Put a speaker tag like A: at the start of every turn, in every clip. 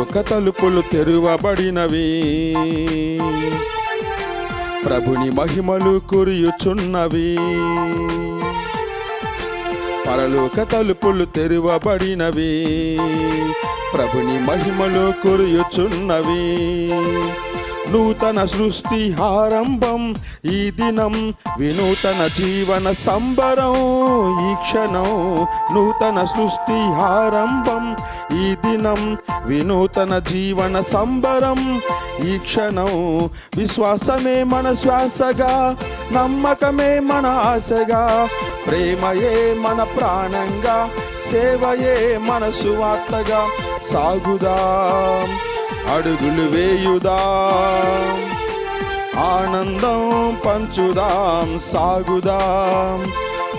A: పరలోక తలుపులు తెరువబడినవి, ప్రభుని మహిమలు కురియుచున్నవి. పరలోక తలుపులు తెరువబడినవి, ప్రభుని మహిమలు కురియుచున్నవి. నూతన సృష్టి ఆరంభం ఈ దినం, వినూతన జీవన సంబరం ఈ క్షణం. నూతన సృష్టి ఆరంభం ఈ దినం, వినూతన జీవన సంబరం ఈ క్షణం. విశ్వాసమే మన శ్వాసగా, నమ్మకమే మన ఆశగా, ప్రేమయే మన ప్రాణంగా, సేవయే మన సువార్తగా. సాగుదాం, అడుగులు వేయుదాం, ఆనందం పంచుదాం. సాగుదాం,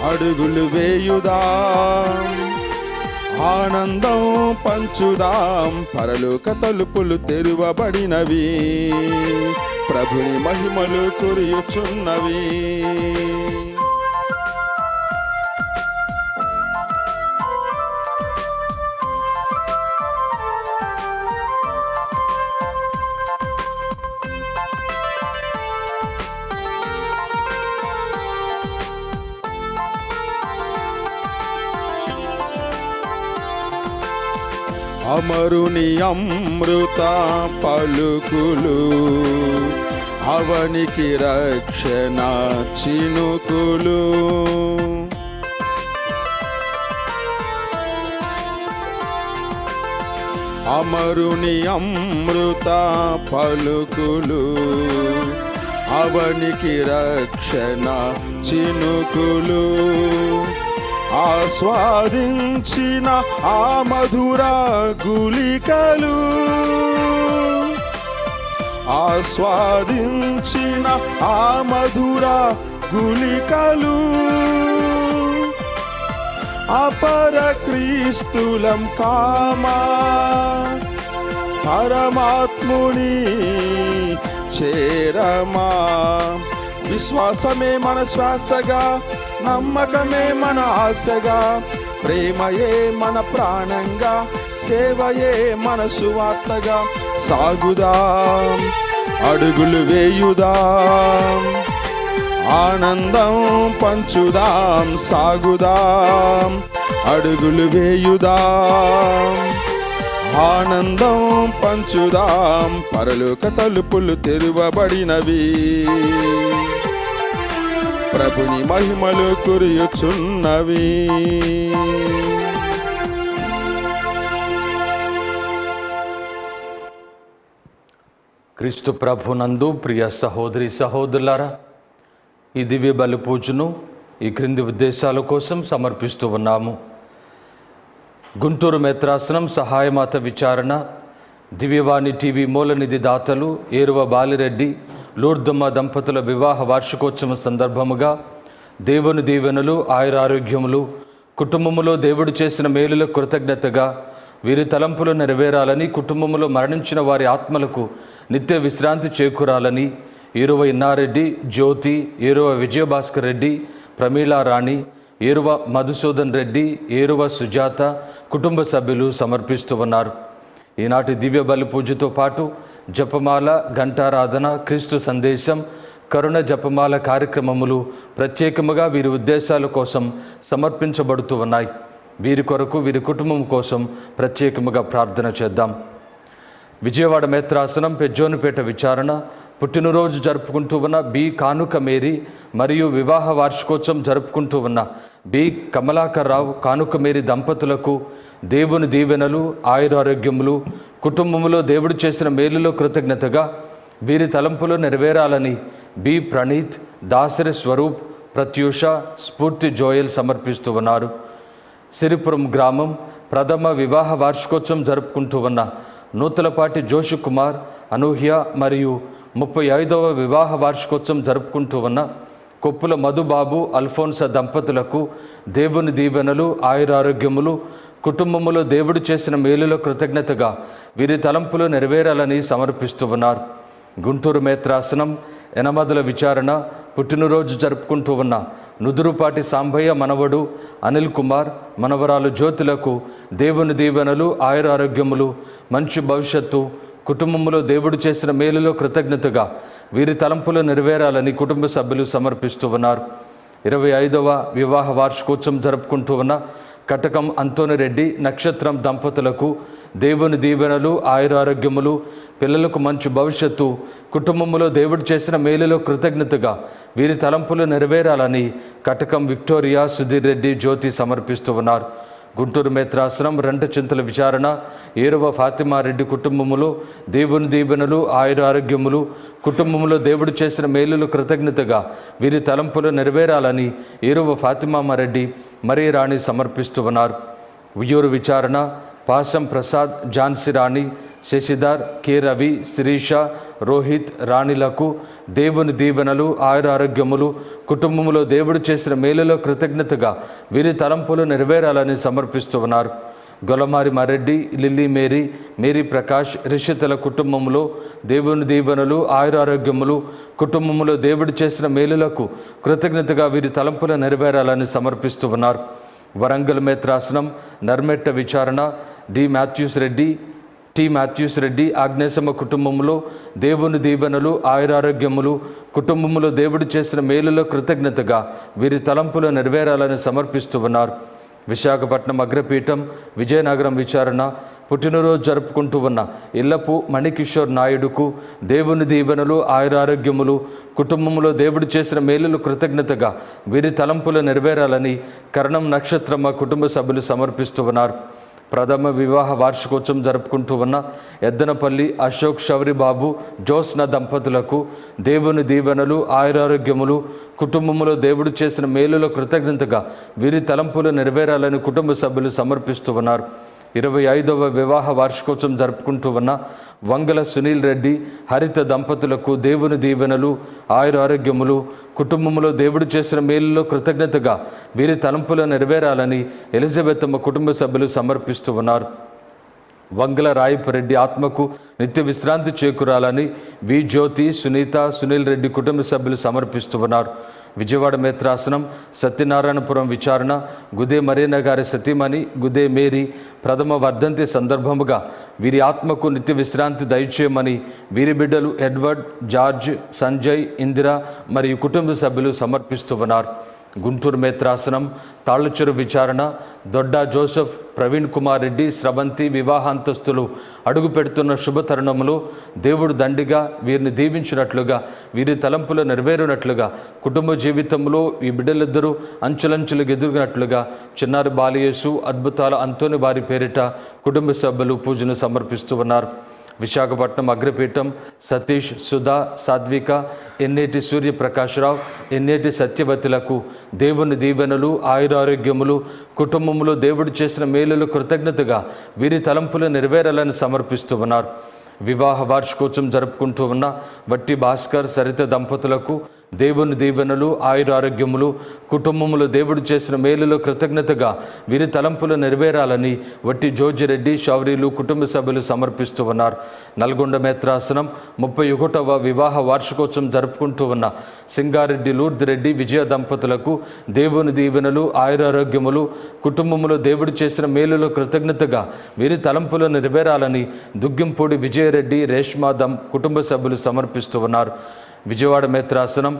A: అడుగులు వేయుదాం, ఆనందం పంచుదాం. పరలోక తలుపులు తెరువబడినవి, ప్రభుని మహిమలు కురియుచున్నవి. అమరుని అమృత పలుకులు, అవనికి రక్షణ చినుకులు. అమరుని అమృత పలుకులు, అవనికి రక్షణ చినుకులు. ఆస్వాదించిన ఆ మధుర గుళికలు, ఆస్వాదించిన ఆ మధుర గుళికలు. అపర క్రీస్తులం కామా, పరమాత్ముని చేరమా. విశ్వాసమే మన శ్వాసగా, నమ్మకమే మన ఆశగా, ప్రేమయే మన ప్రాణంగా, సేవయే మన సువార్తగా. సాగుదాం, అడుగులు వేయుదాం, ఆనందం పంచుదాం. సాగుదాం, అడుగులు వేయుదాం, ఆనందం పంచుదాం. పరలోక తలుపులు తెరువబడినవి, ప్రభుని మహిమలు కురియుచున్నవి.
B: క్రీస్తు ప్రభునందు ప్రియ సహోదరి సహోదరులారా, ఈ దివ్య బలి పూజను ఈ క్రింది ఉద్దేశాల కోసం సమర్పిస్తూ ఉన్నాము. గుంటూరు మేత్రాసనం సహాయమాత విచారణ, దివ్యవాణి టీవీ మూలనిధి దాతలు ఏరువ బాలిరెడ్డి లూర్దమ్మ దంపతుల వివాహ వార్షికోత్సవం సందర్భముగా దేవుని దీవెనలు, ఆయురారోగ్యములు, కుటుంబములో దేవుడు చేసిన మేలుల కృతజ్ఞతగా వీరి తలంపులు నెరవేరాలని, కుటుంబములో మరణించిన వారి ఆత్మలకు నిత్య విశ్రాంతి చేకూరాలని ఏరువ ఇన్నారెడ్డి, జ్యోతి, ఏరువ విజయభాస్కర్ రెడ్డి, ప్రమీలారాణి, ఏరువ మధుసూదన్ రెడ్డి, ఏరువ సుజాత కుటుంబ సభ్యులు సమర్పిస్తూ ఉన్నారు. ఈనాటి దివ్య బలి పూజతో పాటు జపమాల, ఘంటారాధన, క్రీస్తు సందేశం, కరుణ జపమాల కార్యక్రమములు ప్రత్యేకముగా వీరి ఉద్దేశాల కోసం సమర్పించబడుతూ ఉన్నాయి. వీరి కొరకు, వీరి కుటుంబం కోసం ప్రత్యేకముగా ప్రార్థన చేద్దాం. విజయవాడ మేత్రాసనం పెజ్జోనుపేట విచారణ పుట్టినరోజు జరుపుకుంటూ ఉన్న బి కానుక మేరీ మరియు వివాహ వార్షికోత్సవం జరుపుకుంటూ ఉన్న బి కమలాకర్ రావు కానుక మేరీ దంపతులకు దేవుని దీవెనలు, ఆయురారోగ్యములు, కుటుంబములో దేవుడు చేసిన మేలులో కృతజ్ఞతగా వీరి తలంపులు నెరవేరాలని బి ప్రణీత్, దాసరి స్వరూప్, ప్రత్యూష, స్ఫూర్తి జోయల్ సమర్పిస్తూ ఉన్నారు. సిరిపురం గ్రామం ప్రథమ వివాహ వార్షికోత్సవం జరుపుకుంటూ ఉన్న నూతలపాటి జోషి కుమార్, అనూహ్య మరియు 35వ వివాహ వార్షికోత్సవం జరుపుకుంటూ ఉన్న కొప్పుల మధుబాబు, అల్ఫోన్సా దంపతులకు దేవుని దీవెనలు, ఆయురారోగ్యములు, కుటుంబములో దేవుడు చేసిన మేలులో కృతజ్ఞతగా వీరి తలంపులు నెరవేరాలని సమర్పిస్తూ ఉన్నారు. గుంటూరు మేత్రాసనం ఎనమదుల విచారణ పుట్టినరోజు జరుపుకుంటూ ఉన్న నుదురుపాటి సాంబయ్య మనవడు అనిల్ కుమార్, మనవరాలు జ్యోతులకు దేవుని దీవెనలు, ఆయురారోగ్యములు, మంచి భవిష్యత్తు, కుటుంబంలో దేవుడు చేసిన మేలులో కృతజ్ఞతగా వీరి తలంపులు నెరవేరాలని కుటుంబ సభ్యులు సమర్పిస్తూ ఉన్నారు. 25వ వివాహ వార్షికోత్సవం జరుపుకుంటూ ఉన్న కటకం అంతోనిరెడ్డి నక్షత్రం దంపతులకు దేవుని దీవెనలు, ఆయురారోగ్యములు, పిల్లలకు మంచి భవిష్యత్తు, కుటుంబంలో దేవుడు చేసిన మేలులో కృతజ్ఞతగా వీరి తలంపులు నెరవేరాలని కటకం విక్టోరియా, సుధీర్ రెడ్డి, జ్యోతి సమర్పిస్తూ ఉన్నారు. గుంటూరు మేత్రాసనం రెంటచింతల విచారణ ఏరవ ఫాతిమారెడ్డి కుటుంబములో దేవుని దీవెనలు, ఆయురారోగ్యములు, కుటుంబంలో దేవుడు చేసిన మేలులు కృతజ్ఞతగా వీరి తలంపులు నెరవేరాలని ఏరవ ఫాతిమారెడ్డి మరీ రాణి సమర్పిస్తూ ఉన్నారు. ఉయ్యూరు విచారణ పాసం ప్రసాద్, ఝాన్సీ రాణి, శశిధర్, కె రవి, శిరీష, రోహిత్ రాణిలకు దేవుని దీవెనలు, ఆయురారోగ్యములు, కుటుంబంలో దేవుడు చేసిన మేలులో కృతజ్ఞతగా వీరి తలంపులు నెరవేరాలని సమర్పిస్తూ ఉన్నారు. Golamari Mareddy, Lily Mary, Mary Prakash, రిషితల కుటుంబంలో దేవుని దీవెనలు, ఆయురారోగ్యములు, కుటుంబంలో దేవుడు చేసిన మేలులకు కృతజ్ఞతగా వీరి తలంపులు నెరవేరాలని సమర్పిస్తూ ఉన్నారు. వరంగల్ మేత్రాసనం నర్మెట్ట విచారణ టి మాథ్యూస్ రెడ్డి, ఆగ్నేశమ్మ కుటుంబంలో దేవుని దీవెనలు, ఆయురారోగ్యములు, కుటుంబంలో దేవుడు చేసిన మేలులో కృతజ్ఞతగా వీరి తలంపులు నెరవేరాలని సమర్పిస్తూ ఉన్నారు. విశాఖపట్నం అగ్రపీఠం విజయనగరం విచారణ పుట్టినరోజు జరుపుకుంటూ ఉన్న ఇల్లపు మణికిషోర్ నాయుడుకు దేవుని దీవెనలు, ఆయురారోగ్యములు, కుటుంబంలో దేవుడు చేసిన మేలులు కృతజ్ఞతగా వీరి తలంపులు నెరవేరాలని కరణం నక్షత్రమ్మ కుటుంబ సభ్యులు సమర్పిస్తూ ఉన్నారు. ప్రథమ వివాహ వార్షికోత్సవం జరుపుకుంటూ ఉన్న ఎద్దనపల్లి అశోక్, శౌరిబాబు, జ్యోత్స్న దంపతులకు దేవుని దీవెనలు, ఆయురారోగ్యములు, కుటుంబంలో దేవుడు చేసిన మేలులో కృతజ్ఞతగా వీరి తలంపులు నెరవేరాలని కుటుంబ సభ్యులు సమర్పిస్తూ ఉన్నారు. 25వ వివాహ వార్షికోత్సవం జరుపుకుంటూ ఉన్న వంగల సునీల్ రెడ్డి, హరిత దంపతులకు దేవుని దీవెనలు, ఆయురారోగ్యములు, కుటుంబంలో దేవుడు చేసిన మేలులో కృతజ్ఞతగా వీరి తలంపులు నెరవేరాలని ఎలిజబెత్తమ్మ కుటుంబ సభ్యులు సమర్పిస్తూ ఉన్నారు. వంగల రాయపరెడ్డి ఆత్మకు నిత్య విశ్రాంతి చేకూరాలని వి జ్యోతి, సునీత, సునీల్ రెడ్డి కుటుంబ సభ్యులు సమర్పిస్తూ ఉన్నారు. విజయవాడ మేత్రాసనం సత్యనారాయణపురం విచారణ గుదే మరీనా గారి సతీమణి గుదే మేరీ ప్రథమ వర్ధంతి సందర్భముగా వీరి ఆత్మకు నిత్య విశ్రాంతి దయచేయమని వీరి బిడ్డలు ఎడ్వర్డ్, జార్జ్, సంజయ్, ఇందిరా మరియు కుటుంబ సభ్యులు సమర్పిస్తూ ఉన్నారు. గుంటూరు మేత్రాసనం తాళ్ళచెరు విచారణ దొడ్డా జోసెఫ్, ప్రవీణ్ కుమార్ రెడ్డి, స్రవంతి వివాహాంతస్తులు అడుగు పెడుతున్న శుభతరుణములు దేవుడు దండిగా వీరిని దీవించినట్లుగా వీరి తలంపులు నెరవేరినట్లుగా కుటుంబ జీవితంలో ఈ బిడ్డలిద్దరూ అంచులంచులుగా ఎదుగునట్లుగా చిన్నారి బాలయేసు, అద్భుతాల అంతోని వారి పేరిట కుటుంబ సభ్యులు పూజను సమర్పిస్తూ ఉన్నారు. విశాఖపట్నం అగ్రపీఠం సతీష్, సుధా, సాత్విక, ఎన్నేటి సూర్యప్రకాశ్రావు, ఎన్నేటి సత్యవతులకు దేవుని దీవెనలు, ఆయురారోగ్యములు, కుటుంబంలో దేవుడు చేసిన మేలులు కృతజ్ఞతగా వీరి తలంపులు నెరవేరాలని సమర్పిస్తూ ఉన్నారు. వివాహ వార్షికోత్సవం జరుపుకుంటూ ఉన్న వట్టి భాస్కర్, సరిత దంపతులకు దేవుని దీవెనలు, ఆయురారోగ్యములు, కుటుంబములో దేవుడు చేసిన మేలులో కృతజ్ఞతగా వీరి తలంపులు నెరవేరాలని వట్టి జోజిరెడ్డి, శౌరీలు కుటుంబ సభ్యులు సమర్పిస్తూ ఉన్నారు. నల్గొండ మేత్రాసనం 31వ వివాహ వార్షికోత్సవం జరుపుకుంటూ ఉన్న సింగారెడ్డి, లూర్ద్ రెడ్డి, విజయ దంపతులకు దేవుని దీవెనలు, ఆయురారోగ్యములు, కుటుంబములో దేవుడు చేసిన మేలులో కృతజ్ఞతగా వీరి తలంపులు నెరవేరాలని దుగ్గింపూడి విజయరెడ్డి, రేష్మా కుటుంబ సభ్యులు సమర్పిస్తూ ఉన్నారు. విజయవాడ మేత్రాసనం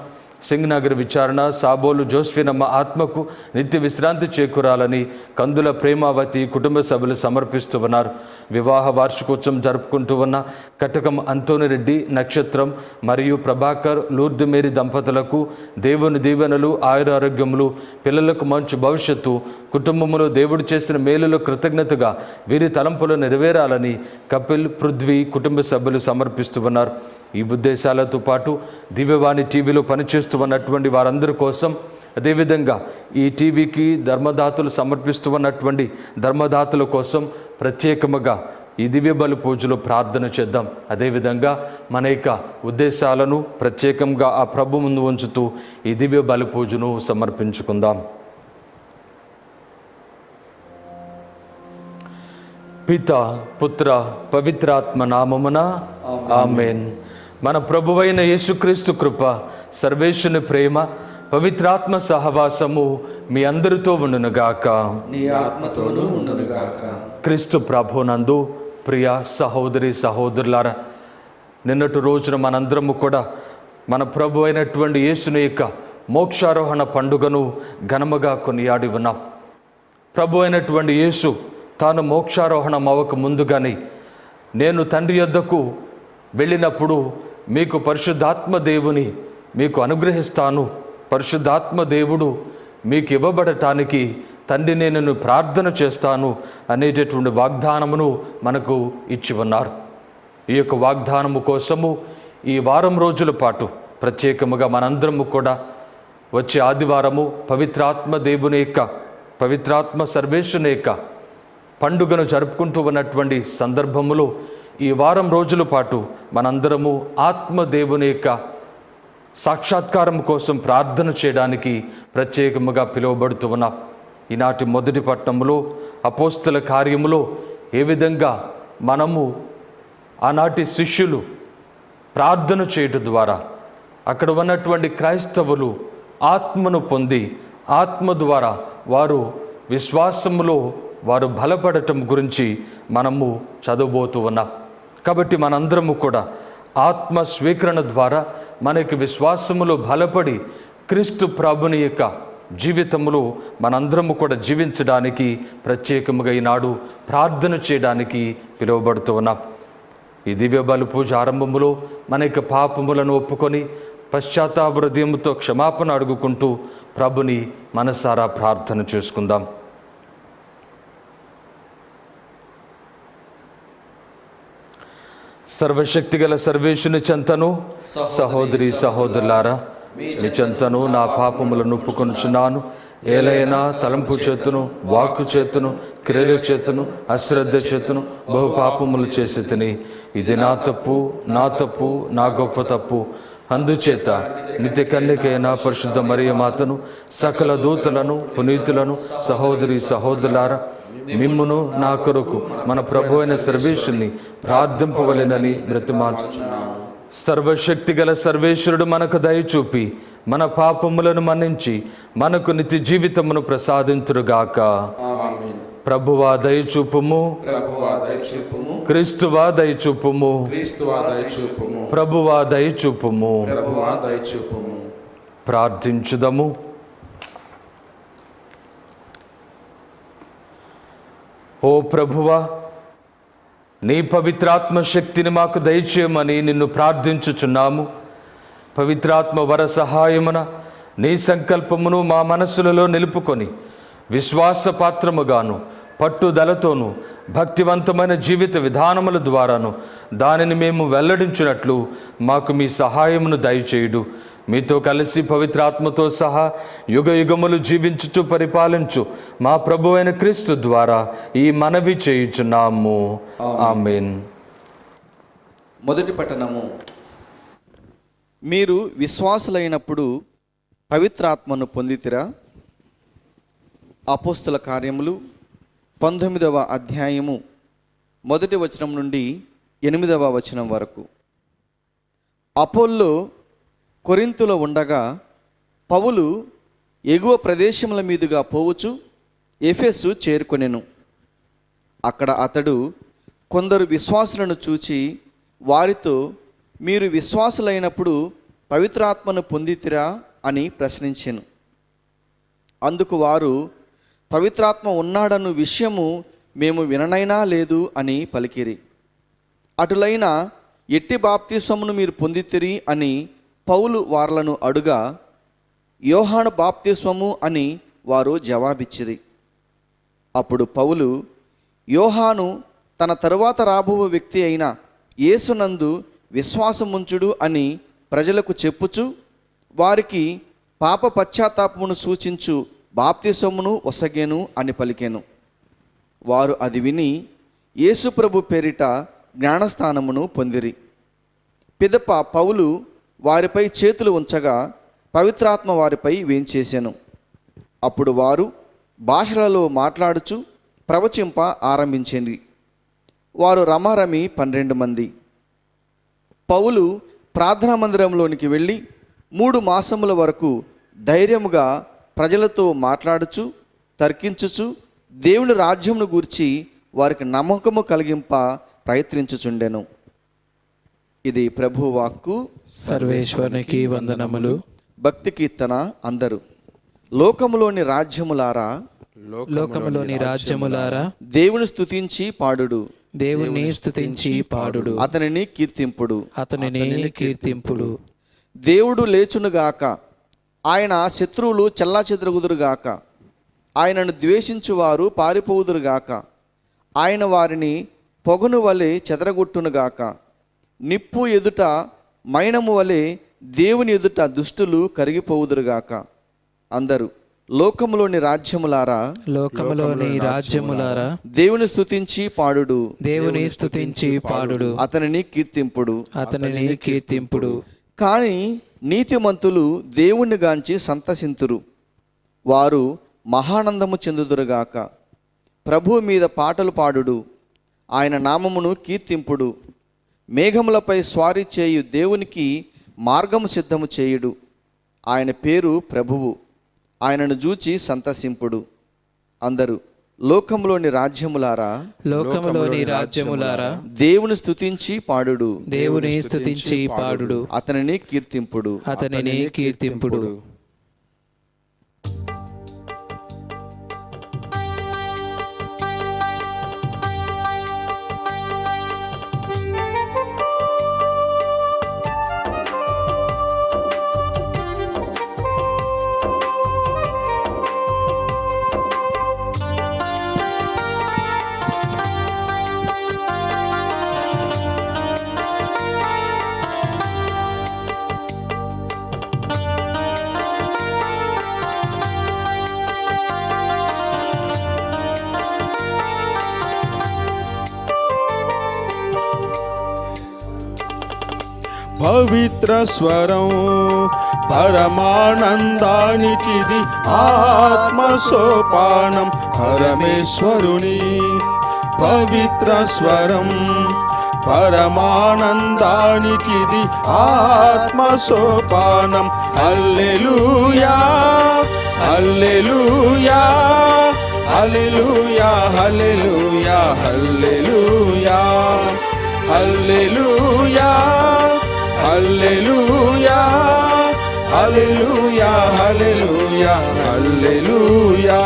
B: సింగ్నగర్ విచారణ సాబోలు జోస్ఫినమ్మ ఆత్మకు నిత్య విశ్రాంతి చేకూరాలని కందుల ప్రేమావతి కుటుంబ సభ్యులు సమర్పిస్తూ ఉన్నారు. వివాహ వార్షికోత్సవం జరుపుకుంటూ ఉన్న కటకం అంతోనిరెడ్డి, నక్షత్రం మరియు ప్రభాకర్, లూర్ద్ మేరీ దంపతులకు దేవుని దీవెనలు, ఆయురారోగ్యములు, పిల్లలకు మంచి భవిష్యత్తు, కుటుంబంలో దేవుడు చేసిన మేలులో కృతజ్ఞతగా వీరి తలంపులు నెరవేరాలని కపిల్, పృథ్వీ కుటుంబ సభ్యులు సమర్పిస్తూ ఉన్నారు. ఈ ఉద్దేశాలతో పాటు దివ్యవాణి టీవీలో పనిచేస్తూ ఉన్నటువంటి వారందరి కోసం, అదేవిధంగా ఈ టీవీకి ధర్మదాతలు సమర్పిస్తూ ఉన్నటువంటి ధర్మదాతల కోసం ప్రత్యేకముగా ఈ దివ్య బలి పూజలో ప్రార్థన చేద్దాం. అదేవిధంగా మన యొక్క ఉద్దేశాలను ప్రత్యేకంగా ఆ ప్రభు ముందు ఉంచుతూ ఈ దివ్య బలి పూజను సమర్పించుకుందాం. పిత, పుత్ర, పవిత్రాత్మ నామమున ఆమేన్. మన ప్రభువైన యేసుక్రీస్తు కృప, సర్వేశ్వరుని ప్రేమ, పవిత్రాత్మ సహవాసము మీ అందరితో ఉండునుగాక.
A: నీ ఆత్మతోనూ ఉండునుగాక.
B: క్రీస్తు ప్రభునందు ప్రియ సహోదరి సహోదరులారా, నిన్నటి రోజున మనందరము కూడా మన ప్రభు అయినటువంటి యేసుని యొక్క మోక్షారోహణ పండుగను ఘనముగా కొనియాడి ఉన్నాం. ప్రభు అయినటువంటి యేసు తాను మోక్షారోహణం అవ్వక ముందుగానే, నేను తండ్రి యొద్దకు వెళ్ళినప్పుడు మీకు పరిశుద్ధాత్మ దేవుని మీకు అనుగ్రహిస్తాను, పరిశుద్ధాత్మ దేవుడు మీకు ఇవ్వబడటానికి తండ్రి నేను ప్రార్థన చేస్తాను అనేటటువంటి వాగ్దానమును మనకు ఇచ్చి ఉన్నారు. ఈ యొక్క వాగ్దానము కోసము ఈ వారం రోజుల పాటు ప్రత్యేకముగా మనందరము కూడా వచ్చే ఆదివారము పవిత్రాత్మ దేవుని యొక్క, పవిత్రాత్మ సర్వేశ్వరుని యొక్క పండుగను జరుపుకుంటూ ఉన్నటువంటి సందర్భములో ఈ వారం రోజుల పాటు మనందరము ఆత్మ దేవుని యొక్క సాక్షాత్కారం కోసం ప్రార్థన చేయడానికి ప్రత్యేకముగా పిలువబడుతూ ఉన్నాం. ఈనాటి మొదటి పట్టణంలో అపోస్తల కార్యములో ఏ విధంగా మనము ఆనాటి శిష్యులు ప్రార్థన చేయటం ద్వారా అక్కడ ఉన్నటువంటి క్రైస్తవులు ఆత్మను పొంది ఆత్మ ద్వారా వారు విశ్వాసములో వారు బలపడటం గురించి మనము చదవబోతూ ఉన్నాం. కాబట్టి మనందరము కూడా ఆత్మ స్వీకరణ ద్వారా మనకి విశ్వాసములో బలపడి క్రీస్తు ప్రభుని యొక్క జీవితములో మనందరము కూడా జీవించడానికి ప్రత్యేకముగా ఈనాడు ప్రార్థన చేయడానికి పిలువబడుతూ ఉన్నాం. ఈ దివ్య బలి పూజ ఆరంభములో మన యొక్క పాపములను ఒప్పుకొని పశ్చాత్తాప హృదయముతో క్షమాపణ అడుగుకుంటూ ప్రభుని మనసారా ప్రార్థన చేసుకుందాం. సర్వశక్తిగల సర్వేశుని చెంతను సహోదరి సహోదరులారా, మీ చెంతను నా పాపములను ఒప్పుకొనుచున్నాను. ఏలైనా తలంపు చేతును, వాక్కు చేతును, క్రియల చేతును, అశ్రద్ధ చేతును బహు పాపములు చేసి తిని, ఇది నా తప్పు, నా గొప్ప తప్పు. అందుచేత నిత్య కన్యకైన పరిశుద్ధ మరియ మాతను, సకల దూతలను, పునీతులను, సహోదరి సహోదరులారా, మిమ్మును నా కొరకు మన ప్రభు అయిన సర్వేశ్వరుని ప్రార్థింపవలెనని బ్రతిమాలుచున్నాను. సర్వశక్తిగల సర్వేశ్వరుడు మనకు దయచూపి మన పాపములను మన్నించి మనకు నిత్య జీవితమును ప్రసాదింతురుగాక. ప్రభువా దయచూపుము, క్రీస్తువా దయచూపుము, ప్రభువా దయచూపుము. ప్రార్థించుదము. ఓ ప్రభువా, నీ పవిత్రాత్మ శక్తిని మాకు దయచేయమని నిన్ను ప్రార్థించుచున్నాము. పవిత్రాత్మ వర సహాయమున నీ సంకల్పమును మా మనస్సులలో నిలుపుకొని విశ్వాసపాత్రముగాను, పట్టుదలతోనూ, భక్తివంతమైన జీవిత విధానముల ద్వారాను దానిని మేము వెల్లడించినట్లు మాకు మీ సహాయమును దయచేయుడు. మీతో కలిసి పవిత్రాత్మతో సహా యుగ యుగములు జీవించుచు పరిపాలించు మా ప్రభు అయిన క్రీస్తు ద్వారా ఈ మనవి చేయుచున్నాము. ఆమేన్.
C: మొదటి పట్టణము. మీరు విశ్వాసులైనప్పుడు పవిత్రాత్మను పొందితిరా? అపోస్తల కార్యములు 19వ అధ్యాయము 1వ వచనం నుండి 8వ వచనం వరకు. అపోల్లో కొరింతులో ఉండగా పౌలు ఎగువ ప్రదేశముల మీదుగా పోవచ్చు ఎఫెసు చేరుకొనెను. అక్కడ అతడు కొందరు విశ్వాసులను చూచి వారితో, మీరు విశ్వాసులైనప్పుడు పవిత్రాత్మను పొందితిరా అని ప్రశ్నించెను. అందుకు వారు, పవిత్రాత్మ ఉన్నాడన్న విషయము మేము విననైనా లేదు అని పలికిరి. అటులైన ఎట్టి బాప్తిస్మమును మీరు పొందితిరి అని పౌలు వార్లను అడుగా, యోహాను బాప్తిస్మము అని వారు జవాబిచ్చిరి. అప్పుడు పౌలు, యోహాను తన తరువాత రాబో వ్యక్తి అయిన యేసునందు విశ్వాసముంచుడు అని ప్రజలకు చెప్పుచు వారికి పాప పశ్చాత్తాపమును సూచించు బాప్తిస్మమును ఒసగెను అని పలికెను. వారు అది విని యేసుప్రభు పేరిట జ్ఞానస్థానమును పొందిరి. పిదప పౌలు వారిపై చేతులు ఉంచగా పవిత్రాత్మ వారిపై వేంచేసెను. అప్పుడు వారు భాషలలో మాట్లాడుచు ప్రవచింప ఆరంభించింది. వారు రమారమి 12 మంది. పౌలు ప్రార్థనా మందిరంలోనికి వెళ్ళి 3 మాసముల వరకు ధైర్యముగా ప్రజలతో మాట్లాడుచు తర్కించుచు దేవుని రాజ్యమును గూర్చి వారికి నమ్మకము కలిగింప ప్రయత్నించుచుండెను. ఇది ప్రభు వాక్కు.
A: సర్వేశ్వరునికి వందనములు.
C: భక్తి కీర్తన అందరూ. లోకములోని రాజ్యములారా,
A: లోకములోని రాజ్యములారా,
C: దేవుని స్తుతించి పాడుడు,
A: దేవుని స్తుతించి పాడుడు,
C: అతనిని కీర్తింపుడు,
A: అతనిని కీర్తింపుడు.
C: దేవుడు లేచునుగాక, ఆయన శత్రువులు చెల్లాచెదరుగుదురుగాక, ఆయనను ద్వేషించువారు పారిపోవుదురుగాక, ఆయన వారిని పొగను వలె చెదరగొట్టునుగాక. నిప్పు ఎదుట మైనము వలె దేవుని ఎదుట దుష్టులు కరిగిపోవుదురుగాక. అందరూ లోకములోని రాజ్యములారా,
A: లోకములోని రాజ్యములారా,
C: దేవుని స్తుతించి పాడుడు,
A: దేవుని స్తుతించి పాడుడు,
C: అతనిని కీర్తింపుడు,
A: అతనిని కీర్తింపుడు.
C: కానీ నీతిమంతులు దేవుణ్ణి గాంచి సంతసింతురు, వారు మహానందము చెందుదురుగాక. ప్రభువు మీద పాటలు పాడుడు, ఆయన నామమును కీర్తింపుడు. మేఘములపై స్వారీ చేయు దేవునికి మార్గము సిద్ధము చేయుడు. ఆయన పేరు ప్రభువు, ఆయనను జూచి సంతసింపుడు. అందరూ లోకములోని రాజ్యములారా,
A: లోకములోని రాజ్యములారా,
C: దేవుని స్తుతించి పాడుడు,
A: దేవుని స్తుతించి పాడుడు,
C: అతనిని కీర్తింపుడు,
A: అతనిని కీర్తింపుడు.
D: పవిత్ర స్వరం పరమానందానికిది ఆత్మ సోపానం పరమేశ్వరుని. పవిత్ర స్వరం పరమానందానికిది ఆత్మ సోపానం. హల్లెలూయా హల్లెలూయా హల్లెలూయా హల్లెలూయా హల్లెలూయా హల్లెలూయా హల్లెలూయా హల్లెలూయా హల్లెలూయా హల్లెలూయా.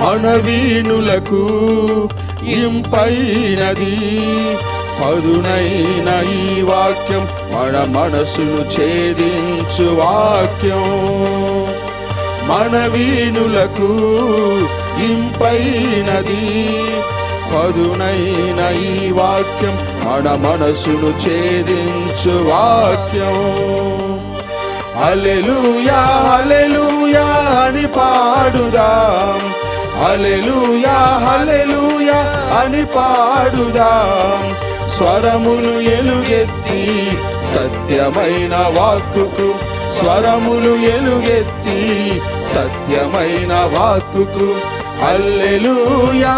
D: మనవీనులకు ఇంపైనది పదునైన ఈ వాక్యం, మన మనసును ఛేదించు వాక్యం. మనవీనులకు ఇంపైనది పదునైన ఈ వాక్యం, మన మనసును ఛేదించు వాక్యం. హల్లెలూయా హల్లెలూయా అని పాడుదాం, హల్లెలూయా హల్లెలూయా అని పాడుదాం. స్వరములు ఎలుగెత్తి సత్యమైన వాక్కుకు, స్వరములు ఎలుగెత్తి సత్యమైన వాక్కుకు. హల్లెలూయా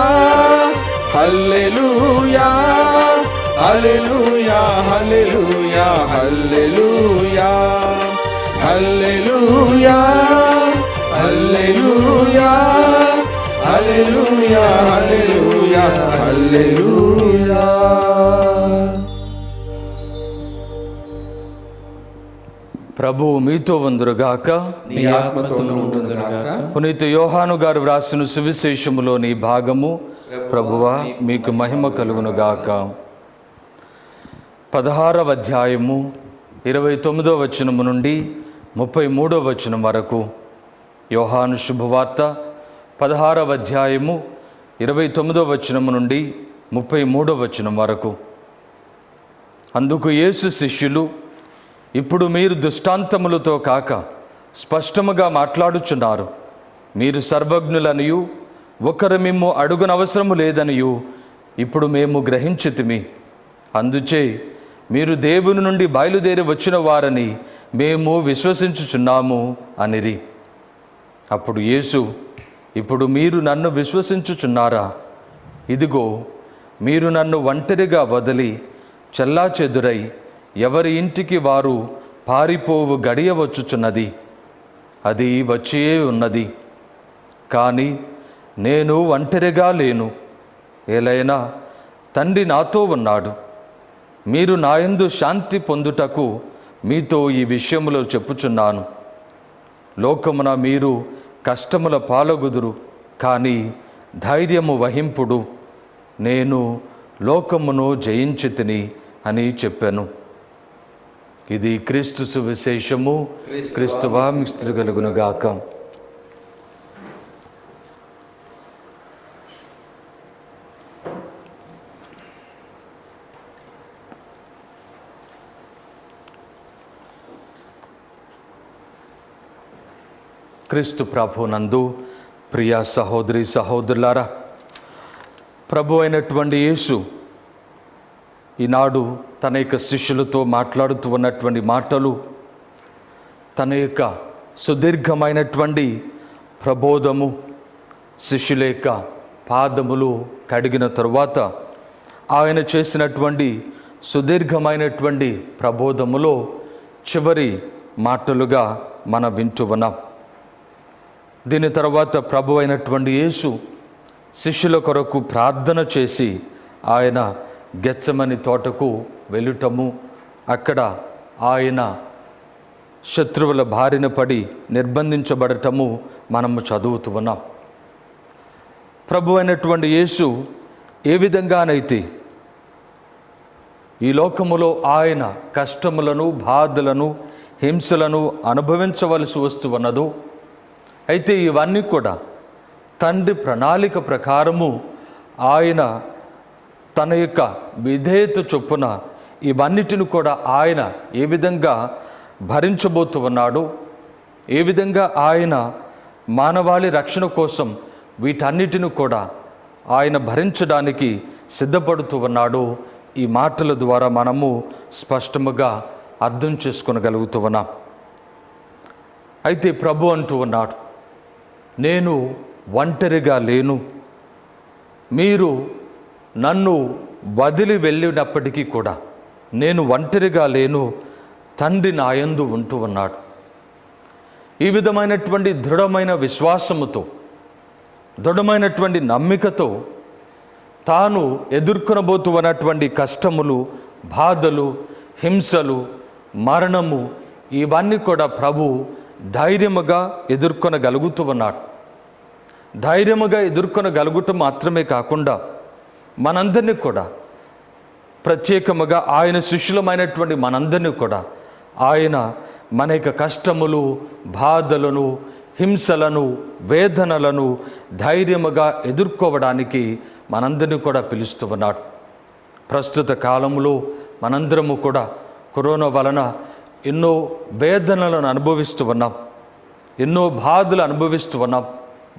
D: హల్లెలూయా హల్లెలూయా హల్లెలూయా హల్లెలూయా హల్లెలూయా హల్లెలూయా హల్లెలూయా హల్లెలూయా హల్లెలూయా.
B: ప్రభువు మీతో ఉందురుగాక,
A: నీ ఆత్మతోనూ ఉండునుగాక.
B: పునీత యోహాను గారు వ్రాసిన సువిశేషములోని భాగము. ప్రభువా మీకు మహిమ కలుగునుగాక. 16వ అధ్యాయము 29వ వచనము నుండి 33వ వచనం వరకు. యోహాను శుభవార్త 16వ అధ్యాయము 29వ వచనము నుండి 33వ వచనం వరకు. అందుకు యేసు శిష్యులు, ఇప్పుడు మీరు దృష్టాంతములతో కాక స్పష్టముగా మాట్లాడుచున్నారు. మీరు సర్వజ్ఞులనియు ఒకరు మిమ్ము అడుగునవసరము లేదనియు ఇప్పుడు మేము గ్రహించితిమి. అందుచే మీరు దేవుని నుండి బయలుదేరి వచ్చిన వారని మేము విశ్వసించుచున్నాము అనిరి. అప్పుడు యేసు, ఇప్పుడు మీరు నన్ను విశ్వసించుచున్నారా? ఇదిగో, మీరు నన్ను ఒంటరిగా వదిలి చెల్లాచెదురై ఎవరి ఇంటికి వారు పారిపోవు గడియ వచ్చుచున్నది. అది వచ్చియే ఉన్నది. కానీ నేను ఒంటరిగా లేను. ఏలైనా తండ్రి నాతో ఉన్నాడు. మీరు నాయందు శాంతి పొందుటకు మీతో ఈ విషయములో చెప్పుచున్నాను. లోకమున మీరు కష్టముల పాలగుదురు, కానీ ధైర్యము వహింపుడు, నేను లోకమును జయించితిని అని చెప్పాను. ఇది క్రీస్తు సువిశేషము. క్రీస్తువా మీకు కలుగునుగాక. క్రీస్తు ప్రభునందు ప్రియ సహోదరి సహోదరులారా, ప్రభు అయినటువంటి యేసు ఈనాడు తన యొక్క శిష్యులతో మాట్లాడుతూ ఉన్నటువంటి మాటలు, తన యొక్క సుదీర్ఘమైనటువంటి ప్రబోధము, శిష్యుల యొక్క పాదములు కడిగిన తరువాత ఆయన చేసినటువంటి సుదీర్ఘమైనటువంటి ప్రబోధములో చివరి మాటలుగా మనం వింటూ ఉన్నాం. దీని తర్వాత ప్రభు అయినటువంటి యేసు శిష్యుల కొరకు ప్రార్థన చేసి ఆయన గెత్సెమని తోటకు వెళ్ళుటము, అక్కడ ఆయన శత్రువుల బారిన పడి నిర్బంధించబడటము మనము చదువుతూ ఉన్నాం. ప్రభు అయినటువంటి యేసు ఏ విధంగానైతే ఈ లోకములో ఆయన కష్టములను, బాధలను, హింసలను అనుభవించవలసి వస్తూ ఉన్నదో, అయితే ఇవన్నీ కూడా తండ్రి ప్రణాళిక ప్రకారము ఆయన తన యొక్క విధేయత చొప్పున ఇవన్నిటిని కూడా ఆయన ఏ విధంగా భరించబోతూ ఉన్నాడు, ఏ విధంగా ఆయన మానవాళి రక్షణ కోసం వీటన్నిటిని కూడా ఆయన భరించడానికి సిద్ధపడుతూ ఉన్నాడు. ఈ మాటల ద్వారా మనము స్పష్టముగా అర్థం చేసుకోగలుగుతూ ఉన్నాం. అయితే ప్రభు అంటూ ఉన్నాడు, నేను ఒంటరిగా లేను. మీరు నన్ను వదిలి వెళ్ళినప్పటికీ కూడా నేను ఒంటరిగా లేను, తండ్రి నా యందు ఉంటూ ఉన్నాడు. ఈ విధమైనటువంటి దృఢమైన విశ్వాసముతో, దృఢమైనటువంటి నమ్మికతో తాను ఎదుర్కొనబోతూ ఉన్నటువంటి కష్టములు, బాధలు, హింసలు, మరణము, ఇవన్నీ కూడా ప్రభు ధైర్యముగా ఎదుర్కొనగలుగుతూ ఉన్నాడు. ధైర్యముగా ఎదుర్కొనగలుగుటం మాత్రమే కాకుండా మనందరినీ కూడా, ప్రత్యేకముగా ఆయన శిష్యులమైనటువంటి మనందరినీ కూడా ఆయన మన యొక్క కష్టములు, బాధలను, హింసలను, వేదనలను ధైర్యముగా ఎదుర్కోవడానికి మనందరినీ కూడా పిలుస్తూ ఉన్నాడు. ప్రస్తుత కాలంలో మనందరము కూడా కరోనా వలన ఎన్నో వేదనలను అనుభవిస్తూ ఉన్నాం, ఎన్నో బాధలు అనుభవిస్తూ ఉన్నాం,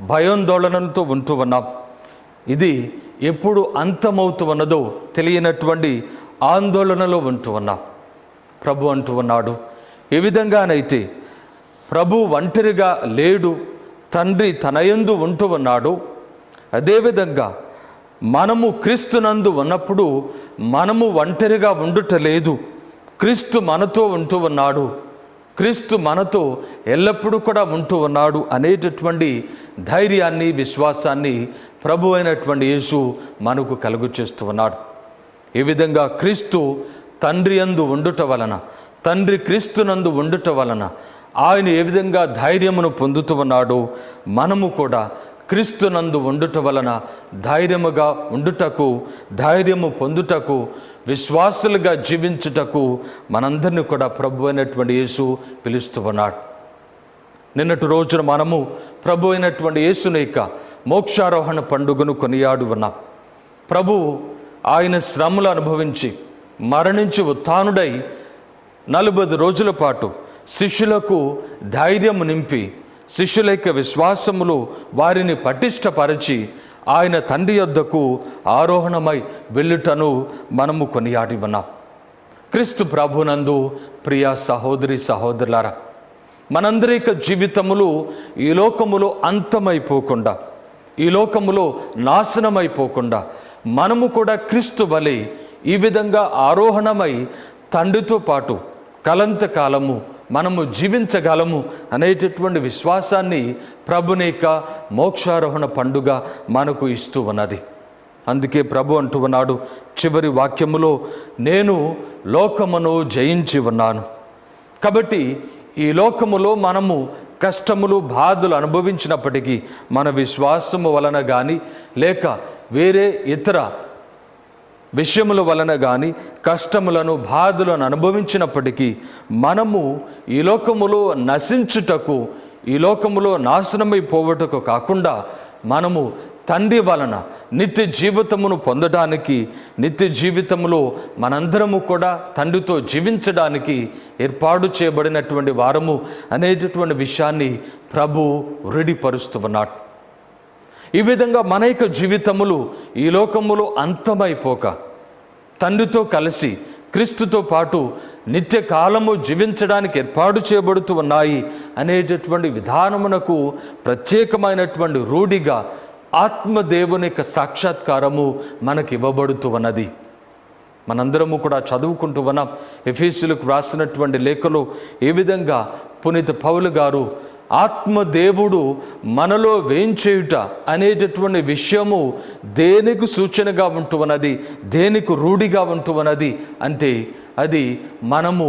B: భయాందోళనలతో ఉంటూ ఉన్నాం. ఇది ఎప్పుడు అంతమవుతూ ఉన్నదో తెలియనటువంటి ఆందోళనలో ఉంటూ ఉన్నాం. ప్రభు అంటూ ఉన్నాడు, ఏ విధంగానైతే ప్రభు ఒంటరిగా లేడు, తండ్రి తన యందు ఉంటూ ఉన్నాడు, అదేవిధంగా మనము క్రీస్తునందు ఉన్నప్పుడు మనము ఒంటరిగా ఉండుటలేదు. క్రీస్తు మనతో ఉంటూ ఉన్నాడు, క్రీస్తు మనతో ఎల్లప్పుడూ కూడా ఉంటూ ఉన్నాడు అనేటటువంటి ధైర్యాన్ని, విశ్వాసాన్ని ప్రభు అయినటువంటి యేసు మనకు కలుగు చేస్తూ ఉన్నాడు. ఈ విధంగా క్రీస్తు తండ్రి యందు ఉండుట వలన, తండ్రి క్రీస్తునందు ఉండుట వలన ఆయన ఏ విధంగా ధైర్యమును పొందుతూ ఉన్నాడో మనము కూడా క్రీస్తునందు ఉండుట వలన ధైర్యముగా ఉండుటకు, ధైర్యము పొందుటకు, విశ్వాసులుగా జీవించుటకు మనందరినీ కూడా ప్రభు అయినటువంటి యేసు పిలుస్తూ ఉన్నాడు. నిన్నటి రోజున మనము ప్రభు అయినటువంటి యేసుని యొక్క మోక్షారోహణ పండుగను కొనియాడు ఉన్నాం. ప్రభు ఆయన శ్రమలు అనుభవించి మరణించి ఉత్థానుడై 40 రోజుల పాటు శిష్యులకు ధైర్యం నింపి శిష్యుల యొక్క విశ్వాసములు వారిని పటిష్టపరిచి ఆయన తండ్రి యొద్దకు ఆరోహణమై వెళ్ళుటను మనము కొనియాడి ఉన్నాం. క్రీస్తు ప్రభునందు ప్రియ సహోదరి సహోదరులారా, మనందరి యొక్క జీవితములు ఈ లోకములో అంతమైపోకుండా, ఈ లోకములో నాశనమైపోకుండా మనము కూడా క్రీస్తు వలె ఈ విధంగా ఆరోహణమై తండ్రితో పాటు కలంతకాలము మనము జీవించగలము అనేటటువంటి విశ్వాసాన్ని ప్రభుని యొక్క మోక్షారోహణ పండుగ మనకు ఇస్తూ ఉన్నది. అందుకే ప్రభు అంటూ ఉన్నాడు చివరి వాక్యములో, నేను లోకమును జయించి ఉన్నాను. కాబట్టి ఈ లోకములో మనము కష్టములు బాధలు అనుభవించినప్పటికీ మన విశ్వాసము వలన కానీ లేక వేరే ఇతర విషయముల వలన కానీ కష్టములను బాధలను అనుభవించినప్పటికీ మనము ఈ లోకములో నశించుటకు, ఈ లోకములో నాశనమైపోవటకు కాకుండా మనము తండ్రి వలన నిత్య జీవితమును పొందడానికి, నిత్య జీవితములో మనందరము కూడా తండ్రితో జీవించడానికి ఏర్పాటు చేయబడినటువంటి వారము అనేటటువంటి విషయాన్ని ప్రభు రుడిపరుస్తూ ఉన్నాడు. ఈ విధంగా మన యొక్క జీవితములు ఈ లోకములో అంతమైపోక తండ్రితో కలిసి క్రీస్తుతో పాటు నిత్య కాలము జీవించడానికి ఏర్పాటు చేయబడుతూ ఉన్నాయి అనేటటువంటి విధానమునకు ప్రత్యేకమైనటువంటి రూఢిగా ఆత్మదేవుని యొక్క సాక్షాత్కారము మనకి ఇవ్వబడుతూ ఉన్నది. మనందరము కూడా చదువుకుంటూ ఉన్నాం. ఎఫెసీయులకు రాసినటువంటి లేఖలో ఏ విధంగా పునీత పౌలు గారు ఆత్మదేవుడు మనలో వేయించేయుట అనేటటువంటి విషయము దేనికి సూచనగా ఉంటూ ఉన్నది, దేనికి రూఢిగా ఉంటూ ఉన్నది అంటే అది మనము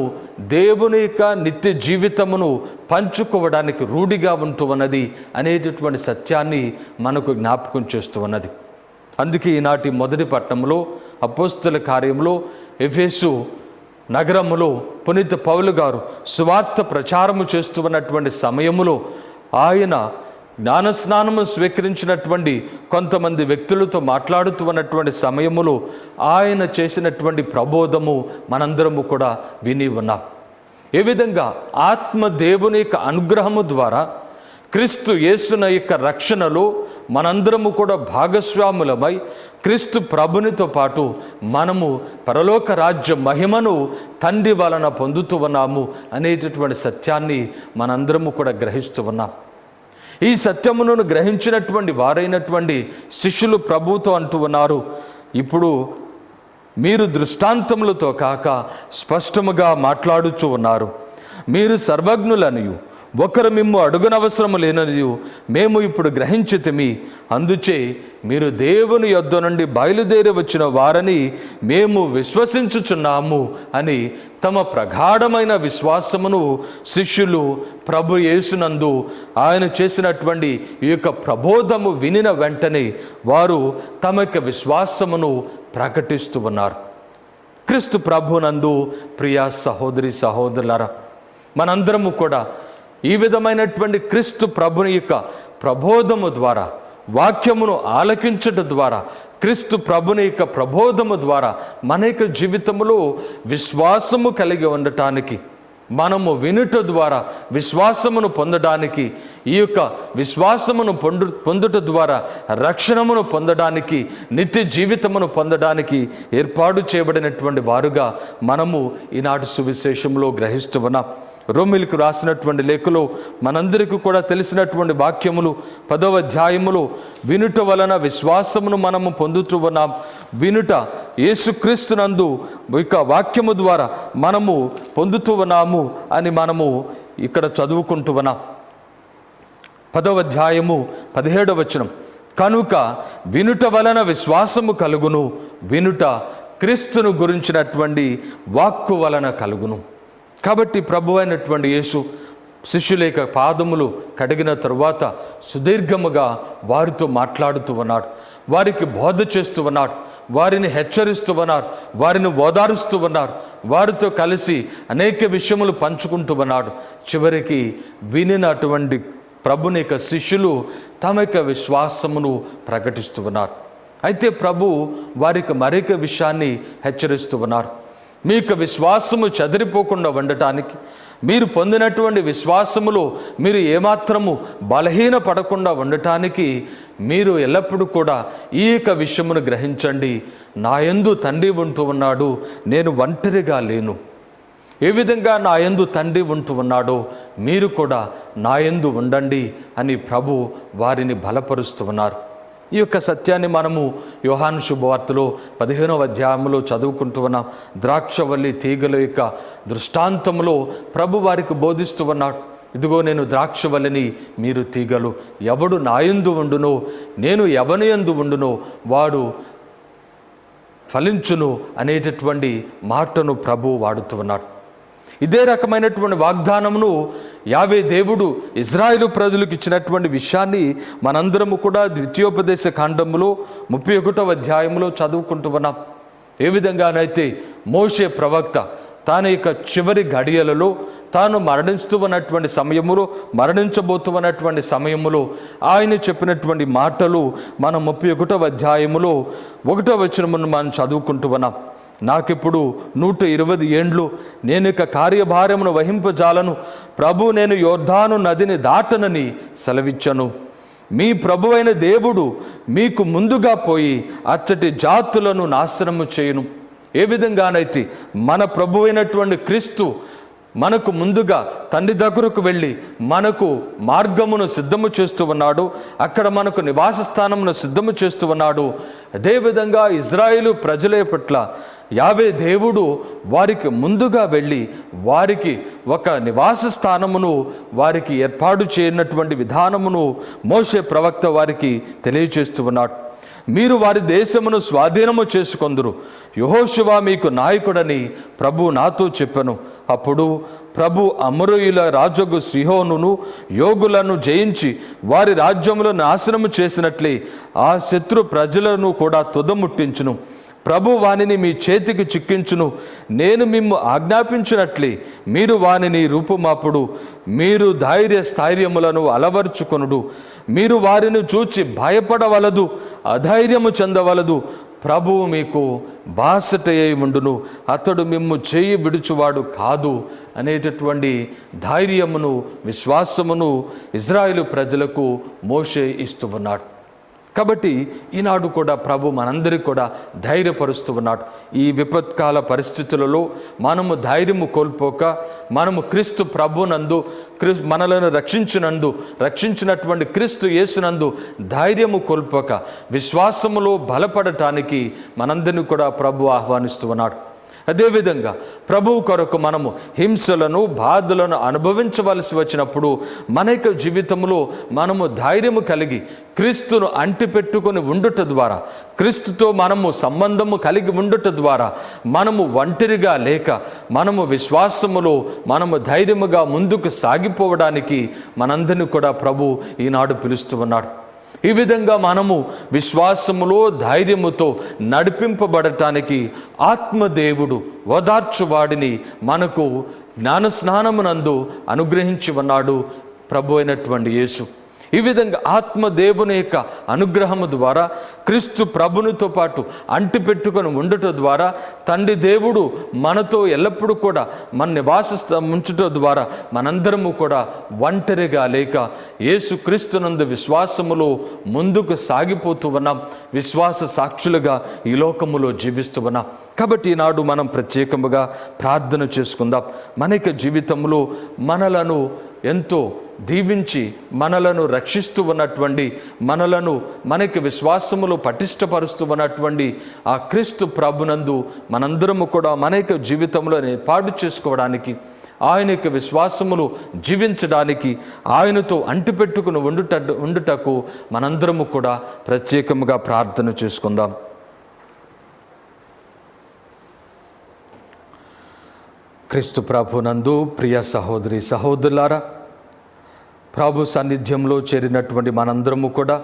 B: దేవుని యొక్క నిత్య జీవితమును పంచుకోవడానికి రూఢిగా ఉంటూ ఉన్నది అనేటటువంటి సత్యాన్ని మనకు జ్ఞాపకం చేస్తూ ఉన్నది. అందుకే ఈనాటి మొదటి పట్టణంలో అపోస్తల కార్యంలో ఎఫెసు నగరములో పునీత పౌలు గారు సువార్త ప్రచారము చేస్తూ ఉన్నటువంటి సమయములో ఆయన జ్ఞానస్నానము స్వీకరించినటువంటి కొంతమంది వ్యక్తులతో మాట్లాడుతూ ఉన్నటువంటి సమయములో ఆయన చేసినటువంటి ప్రబోధము మనందరము కూడా విని ఉన్నాం. ఏ విధంగా ఆత్మదేవుని యొక్క అనుగ్రహము ద్వారా క్రీస్తు యేసున యొక్క రక్షణలో మనందరము కూడా భాగస్వాములమై క్రీస్తు ప్రభునితో పాటు మనము పరలోక రాజ్య మహిమను తండ్రి వలన పొందుతూ ఉన్నాము అనేటటువంటి సత్యాన్ని మనందరము కూడా గ్రహిస్తూ ఉన్నాం. ఈ సత్యమును గ్రహించినటువంటి వారైనటువంటి శిష్యులు ప్రభుతో అంటూ ఉన్నారు, ఇప్పుడు మీరు దృష్టాంతములతో కాక స్పష్టముగా మాట్లాడుచూ ఉన్నారు. మీరు సర్వజ్ఞులనియు ఒకరు మిమ్ము అడుగనవసరము లేననియు మేము ఇప్పుడు గ్రహించితిమి. అందుచే మీరు దేవుని యొద్ద నుండి బయలుదేరి వచ్చిన వారని మేము విశ్వసించుచున్నాము అని తమ ప్రగాఢమైన విశ్వాసమును శిష్యులు ప్రభు యేసునందు ఆయన చేసినటువంటి ఈ యొక్క ప్రబోధము వినిన వెంటనే వారు తమ యొక్క విశ్వాసమును ప్రకటిస్తూ ఉన్నారు. క్రీస్తు ప్రభునందు ప్రియ సహోదరి సహోదరులారా, మనందరము కూడా ఈ విధమైనటువంటి క్రీస్తు ప్రభుని యొక్క ప్రబోధము ద్వారా, వాక్యమును ఆలకించడం ద్వారా, క్రీస్తు ప్రభుని యొక్క ప్రబోధము ద్వారా మన యొక్క జీవితంలో విశ్వాసము కలిగి ఉండటానికి, మనము వినుట ద్వారా విశ్వాసమును పొందడానికి, ఈ యొక్క విశ్వాసమును పొందుట ద్వారా రక్షణమును పొందడానికి, నిత్య జీవితమును పొందడానికి ఏర్పాటు చేయబడినటువంటి వారుగా మనము ఈనాటి సువిశేషంలో గ్రహిస్తూ ఉన్నాం. రోమిలకు రాసినటువంటి లేఖలో మనందరికీ కూడా తెలిసినటువంటి వాక్యములు 10వ అధ్యాయములో వినుట వలన విశ్వాసమును మనము పొందుతూ ఉన్నాం. వినుట యేసుక్రీస్తునందు ఇక వాక్యము ద్వారా మనము పొందుతూ ఉన్నాము అని మనము ఇక్కడ చదువుకుంటూ ఉన్నాం. 10వ అధ్యాయము 17వ వచనం, కనుక వినుట వలన విశ్వాసము కలుగును, వినుట క్రీస్తును గురించినటువంటి వాక్కు వలన కలుగును. కాబట్టి ప్రభు అయినటువంటి యేసు శిష్యుల యొక్క పాదములు కడిగిన తరువాత సుదీర్ఘముగా వారితో మాట్లాడుతూ ఉన్నాడు, వారికి బోధ చేస్తూ ఉన్నాడు, వారిని హెచ్చరిస్తూ ఉన్నారు, వారిని ఓదారుస్తూ ఉన్నారు, వారితో కలిసి అనేక విషయములు పంచుకుంటూ ఉన్నాడు. చివరికి వినినటువంటి ప్రభుని యొక్క శిష్యులు తమ యొక్క విశ్వాసమును ప్రకటిస్తూ ఉన్నారు. అయితే ప్రభు వారికి మరొక విషయాన్ని హెచ్చరిస్తూ ఉన్నారు. మీ యొక్క విశ్వాసము చెదిరిపోకుండా ఉండటానికి, మీరు పొందినటువంటి విశ్వాసములో మీరు ఏమాత్రము బలహీన పడకుండా ఉండటానికి మీరు ఎల్లప్పుడూ కూడా ఈ యొక్క విషయమును గ్రహించండి. నా యందు తండ్రి ఉంటూ ఉన్నాడు, నేను ఒంటరిగా లేను. ఏ విధంగా నా యందు తండ్రి ఉంటూ ఉన్నాడో మీరు కూడా నా యందు ఉండండి అని ప్రభు వారిని బలపరుస్తూ ఉన్నారు. ఈ యొక్క సత్యాన్ని మనము యోహాను శుభవార్తలో 15వ అధ్యాయంలో చదువుకుంటూ ఉన్నాం. ద్రాక్షవల్లి తీగల యొక్క దృష్టాంతంలో ప్రభు వారికి బోధిస్తూ ఉన్నాడు. ఇదిగో నేను ద్రాక్షవల్లిని, మీరు తీగలు. ఎవడు నా యందు ఉండునో, నేను ఎవని యందు ఉండునో వాడు ఫలించును అనేటటువంటి మాటను ప్రభు వాడుతూ ఉన్నాడు. ఇదే రకమైనటువంటి వాగ్దానమును యావే దేవుడు ఇజ్రాయేలు ప్రజలకు ఇచ్చినటువంటి విషయాన్ని మనందరము కూడా ద్వితీయోపదేశ కాండములో 31వ అధ్యాయంలో చదువుకుంటూ ఉన్నాం. ఏ విధంగానైతే మోషే ప్రవక్త తన యొక్క చివరి గడియలలో తాను మరణించబోతున్నటువంటి సమయములో ఆయన చెప్పినటువంటి మాటలు మనం 31వ అధ్యాయములో 1వ వచనమును మనం చదువుకుంటూ ఉన్నాం. నాకిప్పుడు 120 ఏండ్లు, నేను ఇక కార్యభారమును వహింపజాలను. ప్రభు నేను యోర్దాను నదిని దాటనని సెలవిచ్చను. మీ ప్రభువైన దేవుడు మీకు ముందుగా పోయి అచ్చటి జాతులను నాశనము చేయును. ఏ విధంగానైతే మన ప్రభువైనటువంటి క్రీస్తు మనకు ముందుగా తండ్రి దగ్గరకు వెళ్ళి మనకు మార్గమును సిద్ధము చేస్తూ ఉన్నాడు, అక్కడ మనకు నివాస స్థానమును సిద్ధము చేస్తూ ఉన్నాడు. అదేవిధంగా ఇజ్రాయేలు ప్రజల పట్ల యావే దేవుడు వారికి ముందుగా వెళ్ళి వారికి ఒక నివాస స్థానమును వారికి ఏర్పాటు చేయనటువంటి విధానమును మోషే ప్రవక్త వారికి తెలియచేస్తూ ఉన్నాడు. మీరు వారి దేశమును స్వాధీనము చేసుకొందురు, యెహోషువ మీకు నాయకుడని ప్రభు నాతో చెప్పెను. అప్పుడు ప్రభు అమోరీయుల రాజగు సీహోనును యోగులను జయించి వారి రాజ్యములను నాశనము చేసినట్లే ఆ శత్రు ప్రజలను కూడా తుదముట్టించును. ప్రభు వానిని మీ చేతికి చిక్కించును. నేను మిమ్ము ఆజ్ఞాపించినట్లే మీరు వానిని రూపుమాపుడు. మీరు స్థైర్యములను అలవర్చుకొనుడు. మీరు వారిని చూచి భయపడవలదు, అధైర్యము చెందవలదు. ప్రభువు మీకు బాసటయ్యై ఉండును, అతడు మిమ్ము చేయి విడుచువాడు కాదు అనేటటువంటి ధైర్యమును విశ్వాసమును ఇజ్రాయేలు ప్రజలకు మోషే ఇస్తూ ఉన్నాడు. కాబట్టి ఈనాడు కూడా ప్రభు మనందరికీ కూడా ధైర్యపరుస్తూ ఉన్నాడు. ఈ విపత్కాల పరిస్థితులలో మనము ధైర్యము కోల్పోక మనము క్రీస్తు ప్రభునందు మనలను రక్షించినటువంటి క్రీస్తు యేసునందు ధైర్యము కోల్పోక విశ్వాసములో బలపడటానికి మనందరినీ కూడా ప్రభు ఆహ్వానిస్తూ ఉన్నాడు. అదేవిధంగా ప్రభువు కొరకు మనము హింసలను బాధలను అనుభవించవలసి వచ్చినప్పుడు మన యొక్క జీవితంలో మనము ధైర్యము కలిగి క్రీస్తును అంటిపెట్టుకొని ఉండుట ద్వారా, క్రీస్తుతో మనము సంబంధము కలిగి ఉండుట ద్వారా మనము ఒంటరిగా లేక మనము విశ్వాసములో మనము ధైర్యముగా ముందుకు సాగిపోవడానికి మనందరినీ కూడా ప్రభు ఈనాడు పిలుస్తూ ఉన్నాడు. ఈ విధంగా మనము విశ్వాసములో ధైర్యముతో నడిపింపబడటానికి ఆత్మదేవుడు ఓదార్చువాడిని మనకు జ్ఞానస్నానమునందు అనుగ్రహించి ఉన్నాడు ప్రభు అయినటువంటి యేసు. ఈ విధంగా ఆత్మదేవుని యొక్క అనుగ్రహము ద్వారా క్రీస్తు ప్రభునితో పాటు అంటిపెట్టుకొని ఉండటం ద్వారా తండ్రి దేవుడు మనతో ఎల్లప్పుడూ కూడా మన నివాస ఉంచటం ద్వారా మనందరము కూడా ఒంటరిగా లేక యేసు క్రీస్తునందు విశ్వాసములో ముందుకు సాగిపోతూ ఉన్నాం, విశ్వాస సాక్షులుగా ఈ లోకములో జీవిస్తూ ఉన్నాం. కాబట్టి ఈనాడు మనం ప్రత్యేకముగా ప్రార్థన చేసుకుందాం. మన యొక్క జీవితంలో మనలను ఎంతో దీవించి మనలను రక్షిస్తూ ఉన్నటువంటి, మనకి విశ్వాసములో పటిష్టపరుస్తూ ఉన్నటువంటి ఆ క్రీస్తు ప్రభునందు మనందరము కూడా మన యొక్క జీవితంలో ఏర్పాటు చేసుకోవడానికి, ఆయన యొక్క విశ్వాసములు జీవించడానికి, ఆయనతో అంటిపెట్టుకుని ఉండుటకు మనందరము కూడా ప్రత్యేకముగా ప్రార్థన చేసుకుందాం. క్రీస్తు ప్రభునందు ప్రియ సహోదరి సహోదరులారా, ప్రభు సాన్నిధ్యంలో చేరినటువంటి మనందరము కూడా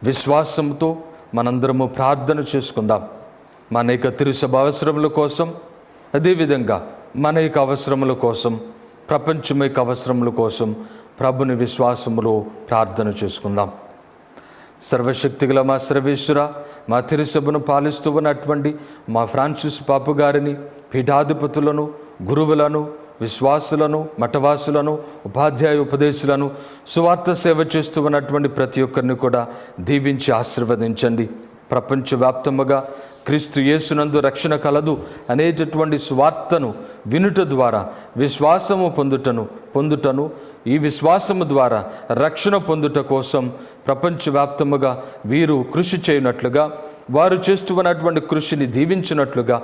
B: విశ్వాసంతో మనందరము ప్రార్థన చేసుకుందాం. మన యొక్క తిరుసభ అవసరముల కోసం, అదేవిధంగా మన యొక్క అవసరముల కోసం, ప్రపంచం యొక్క అవసరముల కోసం ప్రభుని విశ్వాసములో ప్రార్థన చేసుకుందాం. సర్వశక్తిగల మా సర్వేశ్వర, మా తిరుసభను పాలిస్తూ ఉన్నటువంటి మా ఫ్రాన్సిస్ పాపు గారిని, పీఠాధిపతులను, గురువులను, విశ్వాసులను, మఠవాసులను, ఉపాధ్యాయ ఉపదేశులను, సువార్త సేవ చేస్తూ ఉన్నటువంటి ప్రతి ఒక్కరిని కూడా దీవించి ఆశీర్వదించండి. ప్రపంచవ్యాప్తముగా క్రీస్తు యేసునందు రక్షణ కలదు అనేటటువంటి సువార్తను వినుట ద్వారా విశ్వాసము పొందుటను ఈ విశ్వాసము ద్వారా రక్షణ పొందుట కోసం ప్రపంచవ్యాప్తముగా వీరు కృషి చేయనట్లుగా, వారు చేస్తున్నటువంటి కృషిని దీవించినట్లుగా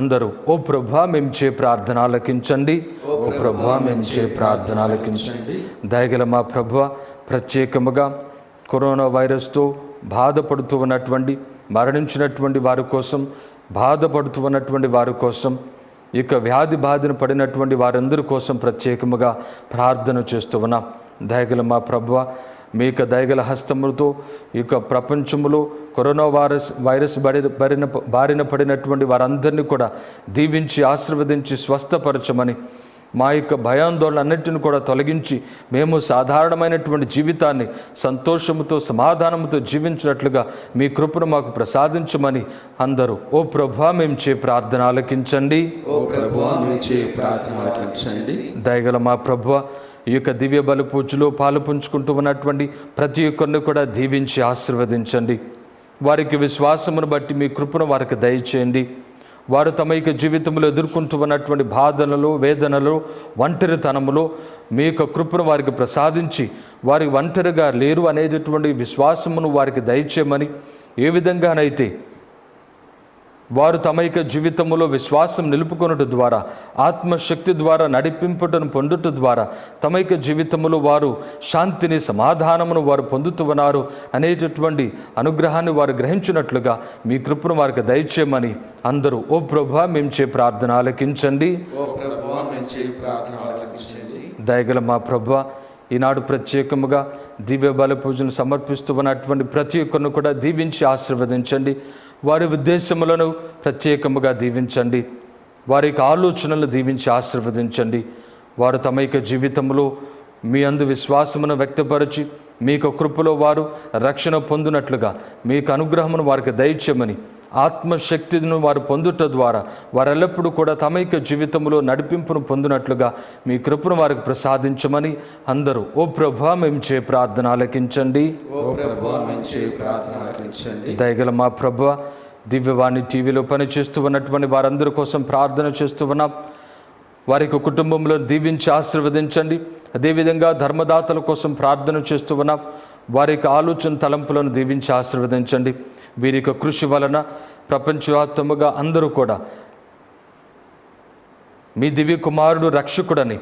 B: అందరూ ఓ ప్రభువా మేము చే ప్రార్థన ఆలకించండి, ఓ ప్రభువా మేము చే ప్రార్థన ఆలకించండి. దయగల మా ప్రభువా, ప్రత్యేకముగా కరోనా వైరస్తో బాధపడుతూ ఉన్నటువంటి, మరణించినటువంటి వారి కోసం, బాధపడుతూ ఉన్నటువంటి వారి కోసం, ఇక వ్యాధి బాధను పడినటువంటి వారందరి కోసం ప్రత్యేకముగా ప్రార్థన చేస్తూ ఉన్నాం. దయగల మా ప్రభువా, మీ యొక్క దయగల హస్తములతో ఇక ప్రపంచంలో కరోనా వైరస్ బారిన పడినటువంటి వారందరినీ కూడా దీవించి ఆశీర్వదించి స్వస్థపరచమని, మా యొక్క భయాందోళన అన్నింటిని కూడా తొలగించి మేము సాధారణమైనటువంటి జీవితాన్ని సంతోషముతో సమాధానముతో జీవించినట్లుగా మీ కృపను మాకు ప్రసాదించమని అందరూ ఓ ప్రభువా మేము చే ప్రార్థన ఆలకించండి,
A: ఓ ప్రభువా మేము చే ప్రార్థన ఆలకించండి.
B: దయగల మా ప్రభువా, ఈ యొక్క దివ్య బలి పూజలో పాలు పంచుకుంటూ ఉన్నటువంటి ప్రతి ఒక్కరిని కూడా దీవించి ఆశీర్వదించండి. వారికి విశ్వాసమును బట్టి మీ కృపను వారికి దయచేయండి. వారు తమ యొక్క జీవితంలో ఎదుర్కొంటూ ఉన్నటువంటి బాధలలో, వేదనలో, ఒంటరితనములో మీ యొక్క కృపను వారికి ప్రసాదించి వారి ఒంటరిగా లేరు అనేటటువంటి విశ్వాసమును వారికి దయచేయమని, ఏ విధంగానైతే వారు తమ యొక్క జీవితంలో విశ్వాసం నిలుపుకొనుట ద్వారా, ఆత్మశక్తి ద్వారా నడిపింపుటను పొందుట ద్వారా తమ యొక్క జీవితంలో వారు శాంతిని, సమాధానమును వారు పొందుతూ ఉన్నారు అనేటటువంటి అనుగ్రహాన్ని వారు గ్రహించినట్లుగా మీ కృపను వారికి దయచేయమని అందరూ ఓ ప్రభువా మేము చే ప్రార్థన ఆలకించండి,
A: ఓ ప్రభువా మేము చే ప్రార్థన ఆలకించండి.
B: దయగల మా ప్రభువా, ఈనాడు ప్రత్యేకముగా దివ్య బలి పూజను సమర్పిస్తూ ఉన్నటువంటి ప్రతి ఒక్కరిని కూడా దీవించి ఆశీర్వదించండి. వారి ఉద్దేశములను ప్రత్యేకముగా దీవించండి. వారి యొక్క ఆలోచనలను దీవించి ఆశీర్వదించండి. వారు తమ యొక్క జీవితంలో మీ అందు విశ్వాసమును వ్యక్తపరిచి మీకు కృపలో వారు రక్షణ పొందినట్లుగా మీకు అనుగ్రహమును వారికి దయచేయమని, ఆత్మశక్తిని వారు పొందుట ద్వారా వారెల్లప్పుడూ కూడా తమ యొక్క జీవితంలో నడిపింపును పొందినట్లుగా మీ కృపను వారికి ప్రసాదించమని అందరూ ఓ ప్రభువా మేము చే ప్రార్థన ఆలకించండి,
A: ఓ ప్రభువా మేము చే ప్రార్థన ఆలకించండి.
B: దయగల మా ప్రభువా, దివ్యవాణి టీవీలో పనిచేస్తూ ఉన్నటువంటి వారందరి కోసం ప్రార్థన చేస్తూ ఉన్నాం. వారికి కుటుంబంలో దీవించి ఆశీర్వదించండి. అదేవిధంగా ధర్మదాతల కోసం ప్రార్థన చేస్తూ ఉన్నాం. వారి యొక్క ఆలోచన తలంపులను దీవించి ఆశీర్వదించండి. వీరి యొక్క కృషి వలన ప్రపంచవ్యాప్తముగా అందరూ కూడా మీ దివ్య కుమారుడు రక్షకుడని,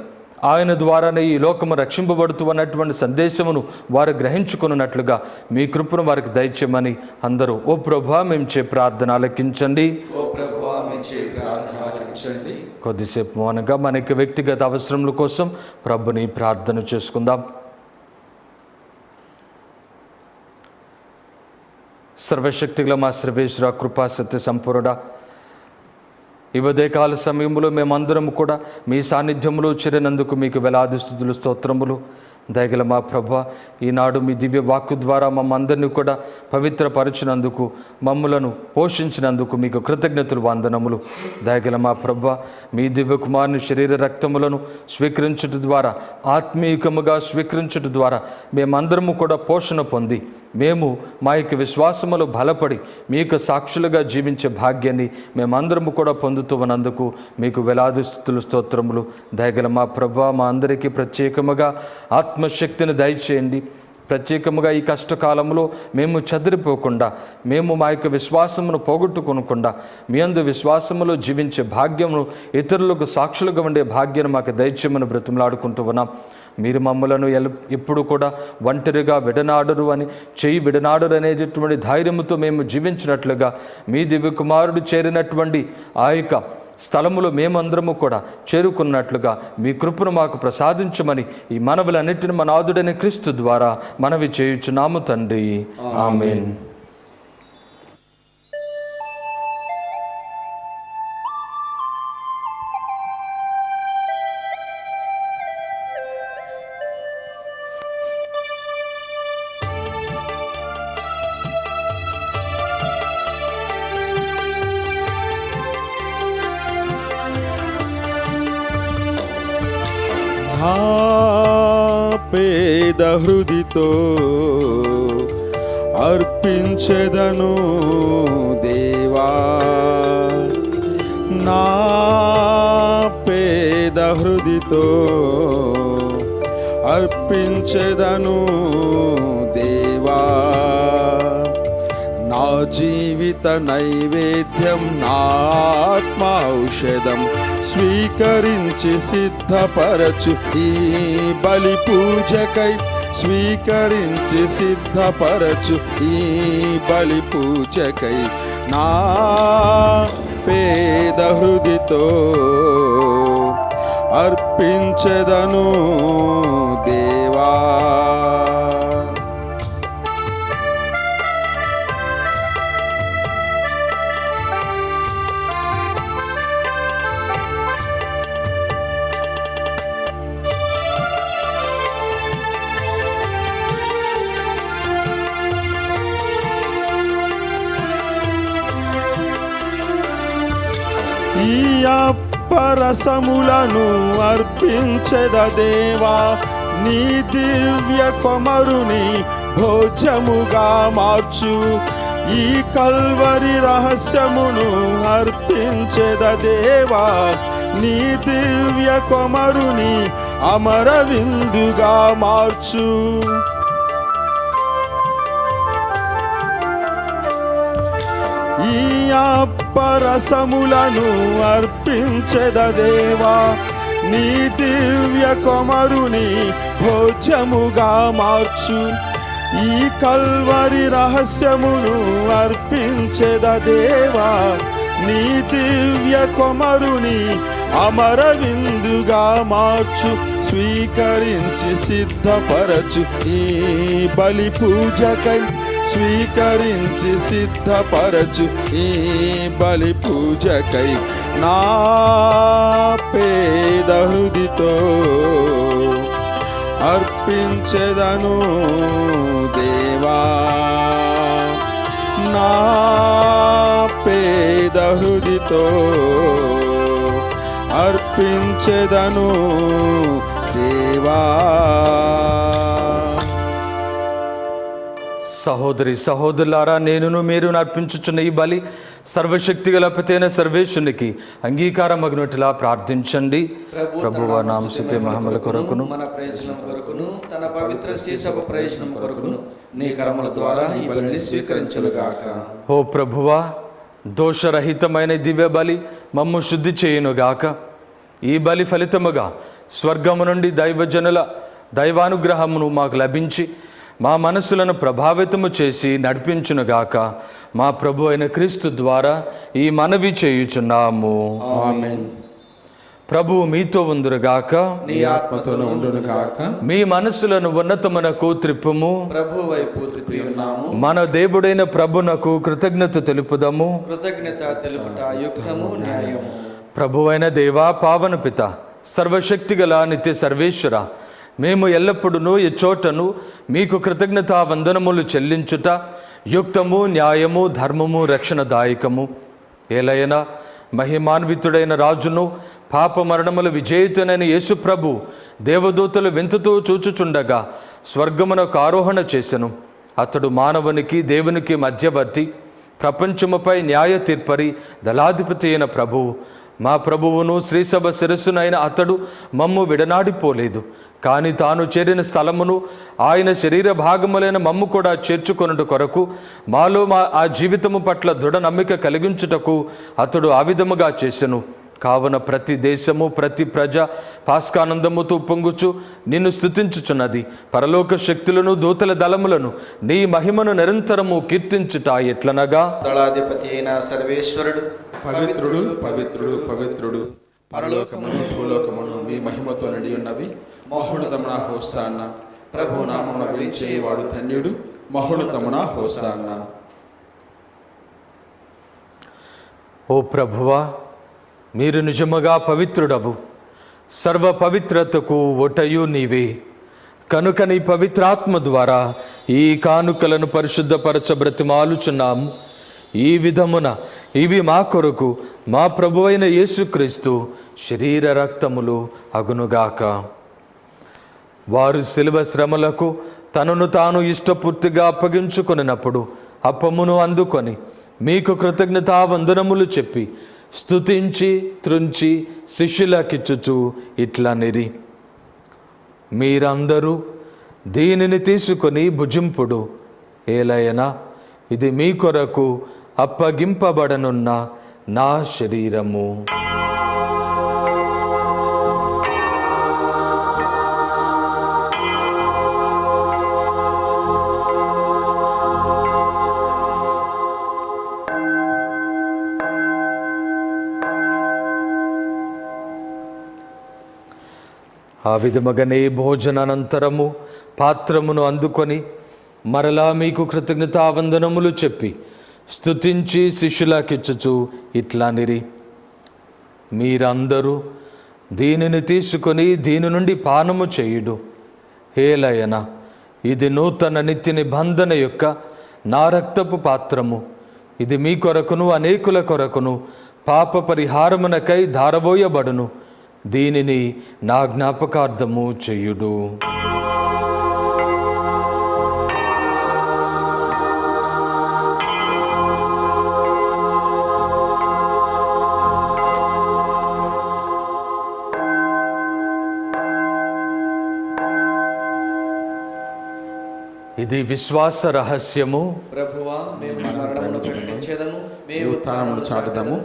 B: ఆయన ద్వారానే ఈ లోకము రక్షింపబడుతూ అన్నటువంటి సందేశమును వారు గ్రహించుకున్నట్లుగా మీ కృపను వారికి దయచేయమని అందరూ ఓ ప్రభువా మేము చే ప్రార్థన ఆలకించండి,
A: ఓ ప్రభువా మేము చే ప్రార్థన ఆలకించండి.
B: కొద్దిసేపు మౌనంగా మనకి వ్యక్తిగత అవసరముల కోసం ప్రభుని ప్రార్థన చేసుకుందాం. సర్వశక్తిగల మా సర్వేశ్వర, కృపా సత్య సంపూర్ణ, ఈ ఉదయకాల సమయంలో మేమందరం కూడా మీ సాన్నిధ్యంలో చేరినందుకు మీకు వేలాది స్తుతులు, స్తోత్రములు. దయగల మా ప్రభువా, ఈనాడు మీ దివ్య వాక్కు ద్వారా మమ్మందరినీ కూడా పవిత్రపరచినందుకు, మమ్ములను పోషించినందుకు మీకు కృతజ్ఞతలు, వందనములు. దయగల మా ప్రభువా, మీ దివ్య కుమారుని శరీర రక్తములను స్వీకరించుట ద్వారా, ఆత్మీయముగా స్వీకరించుట ద్వారా మేమందరము కూడా పోషణ పొంది మేము మా యొక్క విశ్వాసములో బలపడి మీ యొక్క సాక్షులుగా జీవించే భాగ్యాన్ని మేమందరము కూడా పొందుతూ ఉన్నందుకు మీకు వేలాది స్తుతులు, స్తోత్రములు. దయగల మా ప్రభువా, మా అందరికీ ప్రత్యేకముగా ఆత్మశక్తిని దయచేయండి. ప్రత్యేకముగా ఈ కష్టకాలంలో మేము చెదిరిపోకుండా, మేము మా యొక్క విశ్వాసమును పోగొట్టుకొనకుండా మీ అందు విశ్వాసములో జీవించే భాగ్యమును, ఇతరులకు సాక్షులుగా ఉండే భాగ్యాన్ని మాకు దయచేయమని బ్రతిమలాడుకుంటూ ఉన్నాం. మీరు మమ్మలను ఎప్పుడు కూడా ఒంటరిగా విడనాడరు అని, చెయ్యి విడనాడరు అనేటటువంటి ధైర్యముతో మేము జీవించినట్లుగా మీ దివ్య కుమారుడు చేరినటువంటి ఆ యొక్క స్థలములో మేమందరము కూడా చేరుకున్నట్లుగా మీ కృపను మాకు ప్రసాదించమని ఈ మనవులన్నిటిని మన నాథుడైన క్రీస్తు ద్వారా మనవి చేయుచున్నాము తండ్రి. ఆమేన్.
D: ఆ పేద హృదితో అర్పించెదను దేవా, నా పేద హృదితో అర్పించెదను దేవా. నా జీవిత నైవేద్యం, నా ఆత్మ ఔషధం స్వీకరించి సిద్ధపరచు ఈ బలి పూజకై, స్వీకరించి సిద్ధపరచు ఈ బలి పూజకై. నా పేద హృదితో అర్పించెదను దేవా. ఈ అప్పరసములను అర్పించెద దేవా, నీ దివ్య కొమరుని భోజముగా మార్చు. ఈ కల్వరి రహస్యమును అర్పించెద దేవా, నీ దివ్య కొమరుని అమర విందుగా మార్చు. ఈ అప్పరసములను అర్పించెద దేవా, నీ దివ్య కొమరుని భోజముగా మార్చు. ఈ కల్వరి రహస్యమును అర్పించెద దేవా, నీ దివ్య కొమరుని అమర విందుగా మార్చు. స్వీకరించి సిద్ధపరచు ఈ బలి పూజకై, స్వీకరించి సిద్ధపరచు ఈ బలి పూజకై. నా పేద హృదితో అర్పించెదను దేవా, నా పేద హృదితో అర్పించెదను దేవా.
B: సహోదరి సహోదరులారా, నేనును మీరు అర్పించుచున్న ఈ బలి సర్వశక్తి గల పితైన సర్వేశ్వరునికి అంగీకారమగునట్లా ప్రార్థించండి. ప్రభువా నామస్తుతి మహిమల కొరకును,
A: మన ప్రయోజనం కొరకును, తన పవిత్ర శీసభ ప్రయోజనం కొరకును నీ కర్మల ద్వారా ఈ బలిని స్వీకరించునుగాక.
B: ఓ ప్రభువా, దోషరహితమైన దివ్య బలి మమ్ము శుద్ధి చేయునుగాక. ఈ బలి ఫలితముగా స్వర్గము నుండి దైవజనుల దైవానుగ్రహమును మాకు లభించి మా మనసులను ప్రభావితము చేసి నడిపించునుగాక. మా ప్రభు అయిన క్రీస్తు ద్వారా ఈ మనవి చేయుచున్నాము.
A: ఆమేన్.
B: ప్రభువు మీతో ఉందురుగాక,
A: నీ ఆత్మతోనూ ఉండునుగాక.
B: మీ మనసులను ఉన్నతమునకు త్రిప్పుము.
A: ప్రభు వైపు త్రిప్పి ఉన్నాము.
B: మన దేవుడైన ప్రభునకు కృతజ్ఞత తెలుపుదము.
A: కృతజ్ఞత తెలుపుట యుక్తము, న్యాయము.
B: ప్రభువైన దేవా, పావన పిత, సర్వశక్తిగల నిత్య సర్వేశ్వర, మేము ఎల్లప్పుడూ ఎచ్చోటను మీకు కృతజ్ఞతా వందనములు చెల్లించుట యుక్తము, న్యాయము, ధర్మము, రక్షణదాయకము. ఏలైనా మహిమాన్వితుడైన రాజును, పాప మరణముల విజేతునైన యేసు ప్రభు దేవదూతలు వింతతో చూచుచుండగా స్వర్గమునకు ఆరోహణ చేసెను. అతడు మానవునికి దేవునికి మధ్యవర్తి, ప్రపంచముపై న్యాయ తీర్పరి, దళాధిపతి అయిన ప్రభువు. మా ప్రభువును శ్రీసభ శిరస్సునైన అతడు మమ్ము విడనాడిపోలేదు, కానీ తాను చేరిన స్థలమును ఆయన శరీర భాగములైన మమ్ము కూడా చేర్చుకొనుట కొరకు మాలో ఆ జీవితము పట్ల దృఢ నమ్మిక కలిగించుటకు అతడు ఆ విధముగా చేసెను. కావున ప్రతి దేశము, ప్రతి ప్రజ పాస్కానందముతో పొంగుచు నిన్ను స్తుతించుచున్నది. పరలోక శక్తులను, దూతల దళములను నీ మహిమను నిరంతరము కీర్తించుట ఎట్లనగా,
A: దళాధిపతి అయిన సర్వేశ్వరుడు
D: పవిత్రుడు పవిత్రుడు పవిత్రుడు, పరలోకమును భూలోకమును మీ మహిమతో నిండి ఉన్నవి. మహోన్నతమున హోసాన్న. ప్రభు నామమున వేంచేవాడు ధన్యుడు. మహోన్నతమున హోసాన్న.
B: ఓ ప్రభువా, మీరు నిజముగా పవిత్రుడవు, సర్వ పవిత్రతకు ఒటయు నీవే. కనుక నీ పవిత్రాత్మ ద్వారా ఈ కానుకలను పరిశుద్ధపరచ బ్రతిమాలుచున్నాము. ఈ విధమున ఇవి మా కొరకు మా ప్రభువైన యేసుక్రీస్తు శరీర రక్తములు అగునుగాక. వారు శిలువ శ్రమలకు తనను తాను ఇష్టపూర్తిగా అప్పగించుకొనినప్పుడు అప్పమును అందుకొని మీకు కృతజ్ఞతావందనములు చెప్పి స్తుతించి త్రుంచి శిష్యులకిచ్చుచు ఇట్లా నిరి, మీరందరూ దీనిని తీసుకొని భుజింపుడు, ఏలయనా ఇది మీ కొరకు అప్పగింపబడనున్న నా శరీరము. ఆ విధముగానే భోజనానంతరము పాత్రమును అందుకొని మరలా మీకు కృతజ్ఞతావందనములు చెప్పి స్తుతించి శిష్యులకిచ్చుచు ఇట్లా నిరి, మీరందరూ దీనిని తీసుకొని దీని నుండి పానము చేయుడు, ఏలయనా ఇది నూతన నిత్య నిబంధన యొక్క నా రక్తపు పాత్రము, ఇది మీ కొరకును అనేకుల కొరకును పాప పరిహారమునకై ధారబోయబడును, దీనిని నా జ్ఞాపకార్థము చేయుడు. ఇది విశ్వాస రహస్యము.
A: ప్రభువా, మేము మీ మరణమును ప్రకటించేదము,
D: మేము ఉత్థానమును చాటుదము,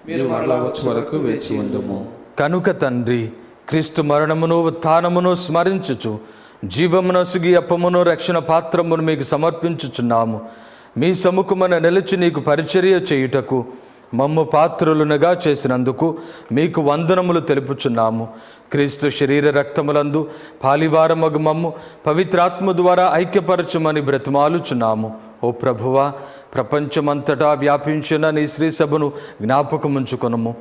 D: మీరు మరలా వచ్చే వరకు వేచి ఉందుము.
B: కనుక తండ్రి, క్రీస్తు మరణమును ఉత్థానమును స్మరించుచు జీవమునసుగి అప్పమును రక్షణ పాత్రమును మీకు సమర్పించుచున్నాము. మీ సముఖమున నిలిచి నీకు పరిచర్య చేయుటకు మమ్ము పాత్రులునగా చేసినందుకు మీకు వందనములు తెలుపుచున్నాము. క్రీస్తు శరీర రక్తములందు పాలివారమగు మమ్ము పవిత్రాత్మ ద్వారా ఐక్యపరచుమని బ్రతిమాలుచున్నాము. ఓ ప్రభువా, ప్రపంచమంతటా వ్యాపించిన నీ శ్రీ సభను జ్ఞాపకముంచుకొనుము.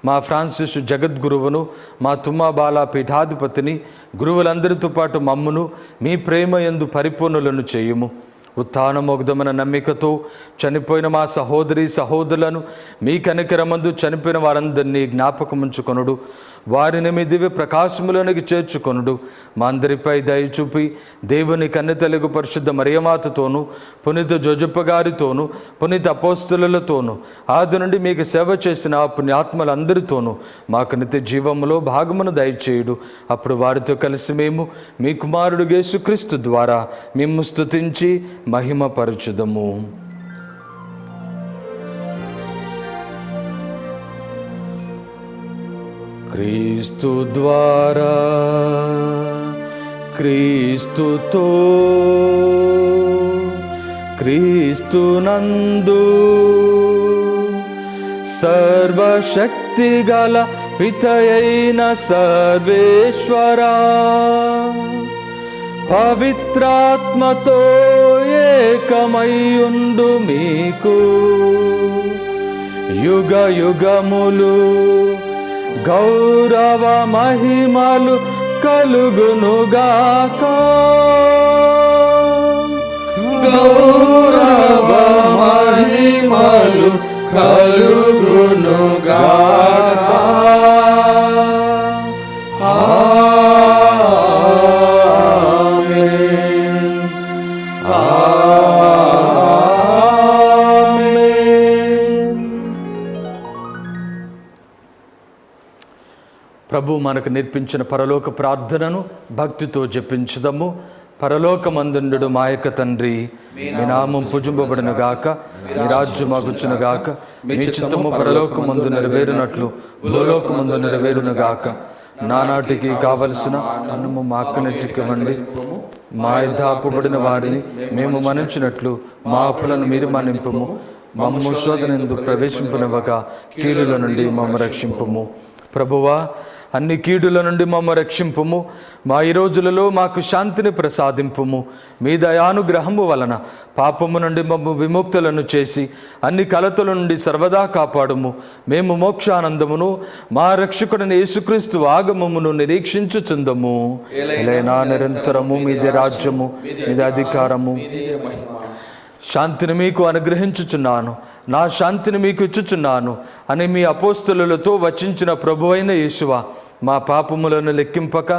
B: మా ఫ్రాన్సిస్ జగద్గురువును, మా తుమ్మాబాల పీఠాధిపతిని, గురువులందరితో పాటు మమ్మును మీ ప్రేమ యందు పరిపూర్ణులను చేయుము. ఉత్థానమోగ్ధమైన నమ్మికతో చనిపోయిన మా సహోదరి సహోదరులను మీ కనికరమందు చనిపోయిన వారందరినీ జ్ఞాపకముంచుకొనుడు, వారిని మీ దివ్య ప్రకాశములోనికి చేర్చుకొనుడు. మా అందరిపై దయ చూపి దేవుని కన్నెతెలుగు పరిశుద్ధ మరియమాతతోనూ, పునీత జోజప్ప గారితోనూ, పునీత అపోస్తలులతోనూ, ఆది నుండి మీకు సేవ చేసిన పుణ్యాత్మలందరితోనూ మాకు నిత్య జీవములో భాగమును దయచేయుడు. అప్పుడు వారితో కలిసి మేము మీ కుమారుడు యేసుక్రీస్తు ద్వారా మిమ్ము స్తుతించి మహిమపరచుదము. క్రీస్తు ద్వారా, క్రీస్తుతో, క్రీస్తునందు సర్వశక్తి గల పితయైన సర్వేశ్వరా, పవిత్రాత్మతో ఏకమయ్యుండు మీకు యుగ యుగములు గౌరవ మహిమలు కలుగునుగాక.
D: గౌరవ మహిమలు కలుగునుగాక. ఆమేన్.
B: ప్రభు మనకు నేర్పించిన పరలోక ప్రార్థనను భక్తితో జపించుదము. పరలోకమందుండు మా యొక్క తండ్రి, మీ నామం పూజింపబడును గాక, మీ రాజ్యం మగుచును గాక, మీ చిత్తము పరలోకమందు నెరవేరునట్లు భూలోకమందు నెరవేరును గాక. నానాటికి కావలసిన అన్నము మాకు నెట్టివ్వండి, మా దాపబడిన వారిని మేము మన్నించినట్లు మా అప్పులను మీరు మన్నింపుము. మమ్ము శోధనందు ప్రవేశింపనివ్వగా కీడుల నుండి మమ్మ రక్షింపుము. ప్రభువా, అన్ని కీడుల నుండి మమ్మ రక్షింపుము. మా ఈ రోజులలో మాకు శాంతిని ప్రసాదింపుము. మీ దయానుగ్రహము వలన పాపము నుండి మమ్ము విముక్తులను చేసి అన్ని కలతల నుండి సర్వదా కాపాడుము. మేము మోక్షానందమును మా రక్షకుడిని యేసుక్రీస్తు ఆగమమును నిరీక్షించుచుందము. ఎలైనా నిరంతరము మీదే రాజ్యము, మీదే అధికారము. శాంతిని మీకు అనుగ్రహించుచున్నాను, నా శాంతిని మీకు ఇచ్చుచున్నాను అని మీ అపోస్తలులతో వచించిన ప్రభువైన యేసువా, మా పాపములను లెక్కింపక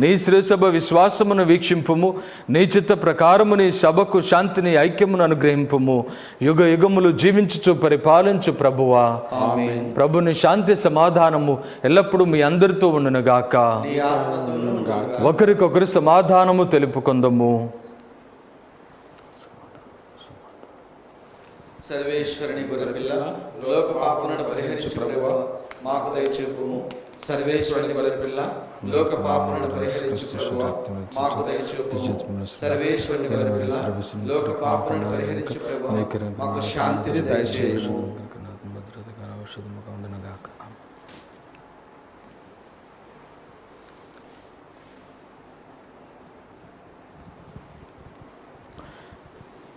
B: నీ శ్రీసభ విశ్వాసమును వీక్షింపుము. నీ చిత్త ప్రకారము నీ సభకు శాంతిని ఐక్యమును అనుగ్రహింపుము. యుగ యుగములు జీవించుచు పరిపాలించు ప్రభువా. ప్రభుని శాంతి సమాధానము ఎల్లప్పుడూ మీ అందరితో ఉండునుగాక. ఒకరికొకరు సమాధానము తెలుపుకొందము.
A: సర్వేశ్వరుని గొర్రెపిల్ల, లోక పాపములను పరిహరించు ప్రభువా, మాకు దయచూపుము. సర్వేశ్వరుని గొర్రెపిల్ల, లోక పాపములను పరిహరించు ప్రభువా, మాకు దయచూపుము. సర్వేశ్వరుని గొర్రెపిల్ల, లోక పాపములను పరిహరించు ప్రభువా, మాకు శాంతిని దయచేయుము.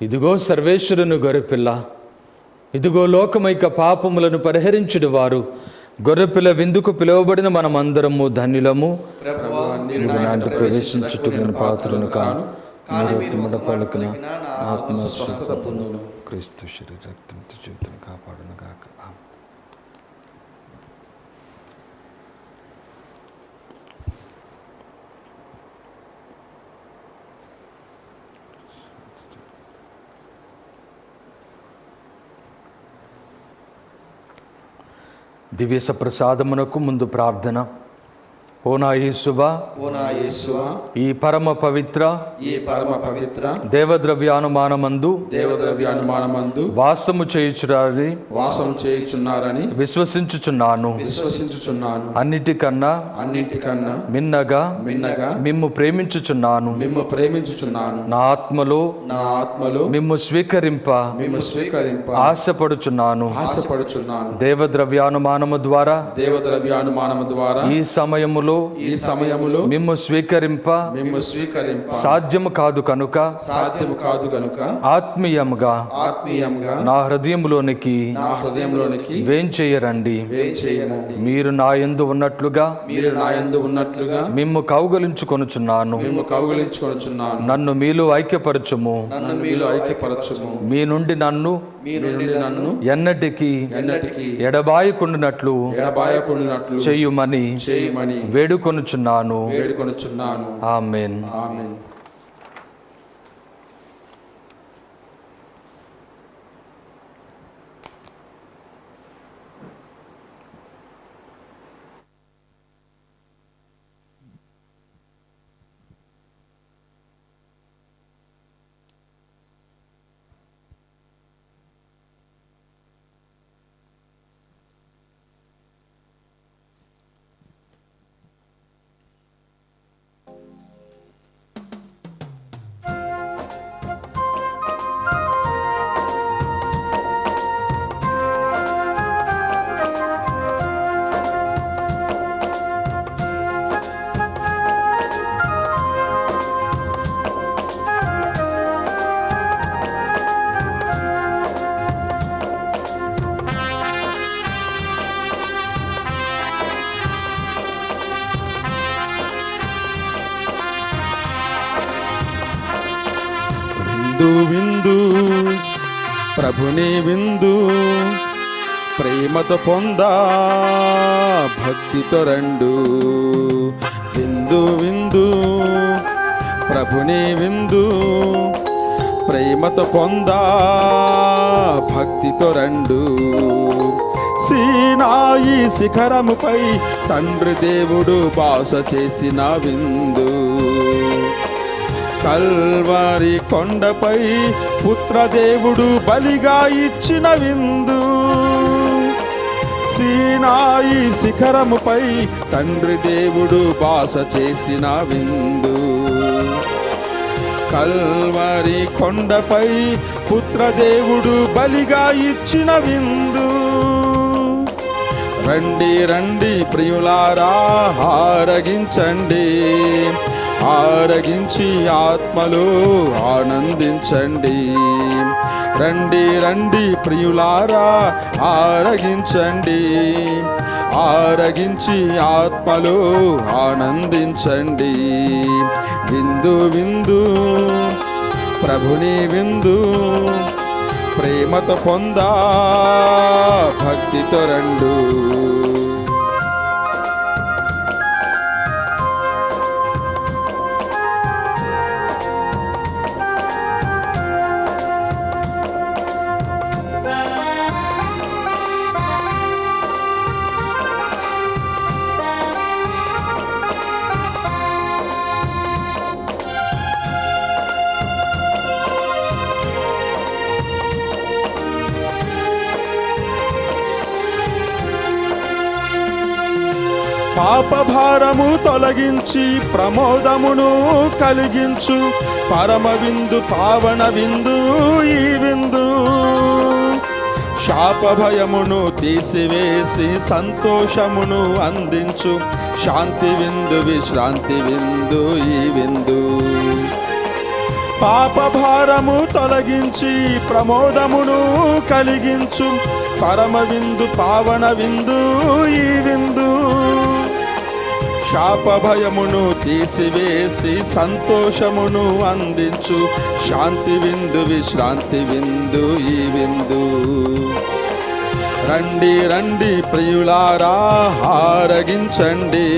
B: ఇదిగో సర్వేశ్వరుని గొర్రెపిల్ల, ఇదిగో లోకమైక పాపములను పరిహరించుడు వారు. గొర్రెపిల్ల విందుకు పిలువబడిన మనమందరము ధన్యులము. ప్రవేశించుటకు పాత్రను కాను, కానీ మీరు పలుకున ఆత్మ స్వస్థత పొందును. క్రీస్తు శరీర రక్తం జీవితం కాపాడును గాక. దివ్య సప్రసాదమునకు ముందు ప్రార్థన. ఓ నా యేసువా, ఈ పరమ పవిత్ర దేవద్రవ్యానుమానమందు వాసము చేయుచున్నారని విశ్వసించుచున్నాను. అన్నిటికన్నా మిన్నగా మిమ్ము ప్రేమించుచున్నాను. నా ఆత్మలో మిమ్ము స్వీకరింప ఆశపడుచున్నాను. దేవద్రవ్యానుమానము ద్వారా ఈ సమయములో మిమ్ము స్వీకరింప సాధ్యము కాదు కనుక ఆత్మీయంగా నా హృదయంలోనికి వేంచేయరండి. మీరు నా యందు ఉన్నట్లుగా మిమ్ము కౌగలించుకొనుచున్నాను. నన్ను మీలో ఐక్యపరచుము. మీ నుండి నన్ను ఎన్నటికీ ఎడబాయకుండునట్లు చేయుమని వేడుకొనుచున్నాను. ఆమేన్.
D: విందు ప్రభుని విందు ప్రేమతో పొందా భక్తితో రండు. విందు ప్రభుని విందు ప్రేమతో పొందా భక్తితో రండు. సీనాయి శిఖరముపై తండ్రి దేవుడు బాస చేసిన విందు. కల్వారి కొండపై పుత్రదేవుడు బలిగా ఇచ్చిన విందు. సీనాయి శిఖరముపై తండ్రి దేవుడు బాస చేసిన విందు. కల్వారి కొండపై పుత్రదేవుడు బలిగా ఇచ్చిన విందు. రండి రండి ప్రియులారా ఆరగించండి, ఆరగించి ఆత్మలో ఆనందించండి. రండి రండి ప్రియులారా ఆరగించండి, ఆరగించి ఆత్మలో ఆనందించండి. విందు విందు ప్రభుని విందు ప్రేమతో పొందా భక్తితో రండు.
E: పాపభారము తొలగించి ప్రమోదమును కలిగించు పరమ విందు పావన విందు ఈ విందు. శాప భయమును తీసివేసి సంతోషమును అందించు శాంతి విందు విశ్రాంతి విందు ఈ విందు. పాపభారము తొలగించి ప్రమోదమును కలిగించు పరమ విందు పావన విందు ఈ విందు. శాప భయమును తీసివేసి సంతోషమును అందించు శాంతి విందు విశ్రాంతి విందు ఈ విందు. రండి రండి ప్రియులారా ఆరగించండి,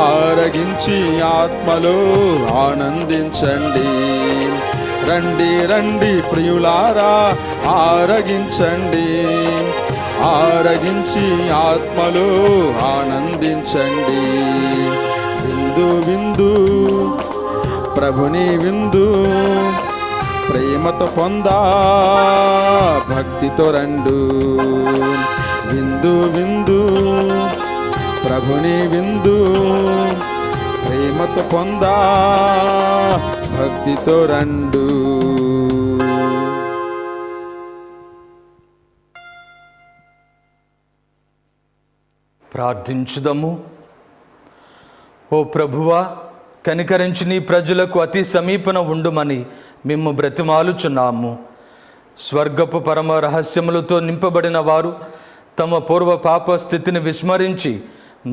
E: ఆరగించి ఆత్మలో ఆనందించండి. రండి రండి ప్రియులారా ఆరగించండి, ఆరగించి ఆత్మలో ఆనందించండి. విందు విందు ప్రభుని విందు ప్రేమతో పొందా భక్తితో రండు. విందు విందు ప్రభుని విందు ప్రేమతో పొందా భక్తితో రండు.
B: ప్రార్థించుదము. ఓ ప్రభువా, కనికరించి నీ ప్రజలకు అతి సమీపన ఉండుమని మేము బ్రతిమాలుచున్నాము. స్వర్గపు పరమ రహస్యములతో నింపబడిన వారు తమ పూర్వ పాప స్థితిని విస్మరించి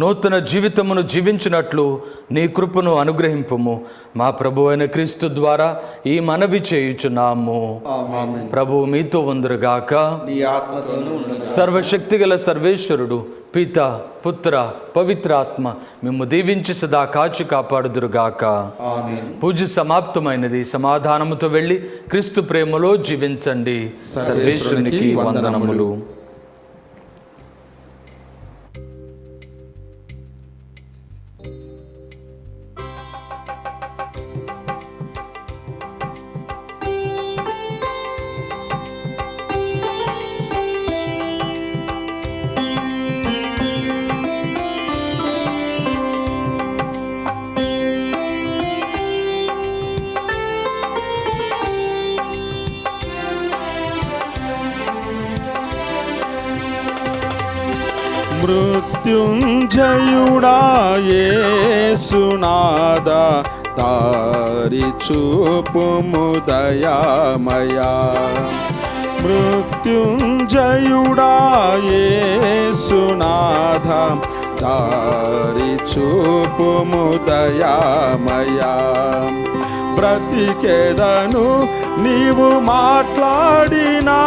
B: నూతన జీవితమును జీవించినట్లు నీ కృపను అనుగ్రహింపుము. మా ప్రభు అయిన క్రీస్తు ద్వారా ఈ మనవి చేయుచున్నాము. ప్రభువు మీతో ఉందురుగాక.
A: నీ ఆత్మతోనూ ఉండుగాక.
B: సర్వశక్తి గల సర్వేశ్వరుడు పిత పుత్ర పవిత్రాత్మ మిమ్ము దీవించి సదా కాచి కాపాడుదురుగాక.
A: ఆమేన్.
B: పూజ సమాప్తమైనది. సమాధానముతో వెళ్ళి క్రీస్తు ప్రేమలో జీవించండి. సర్వేశ్వరునికి వందనములు.
E: మృత్యుంజయుడా యేసునాథా దారి చూపుము దయామయా. మృత్యుంజయుడా యేసునాథా దారి చూపుము దయామయా. బ్రతికెదను నీవు మాట్లాడినా,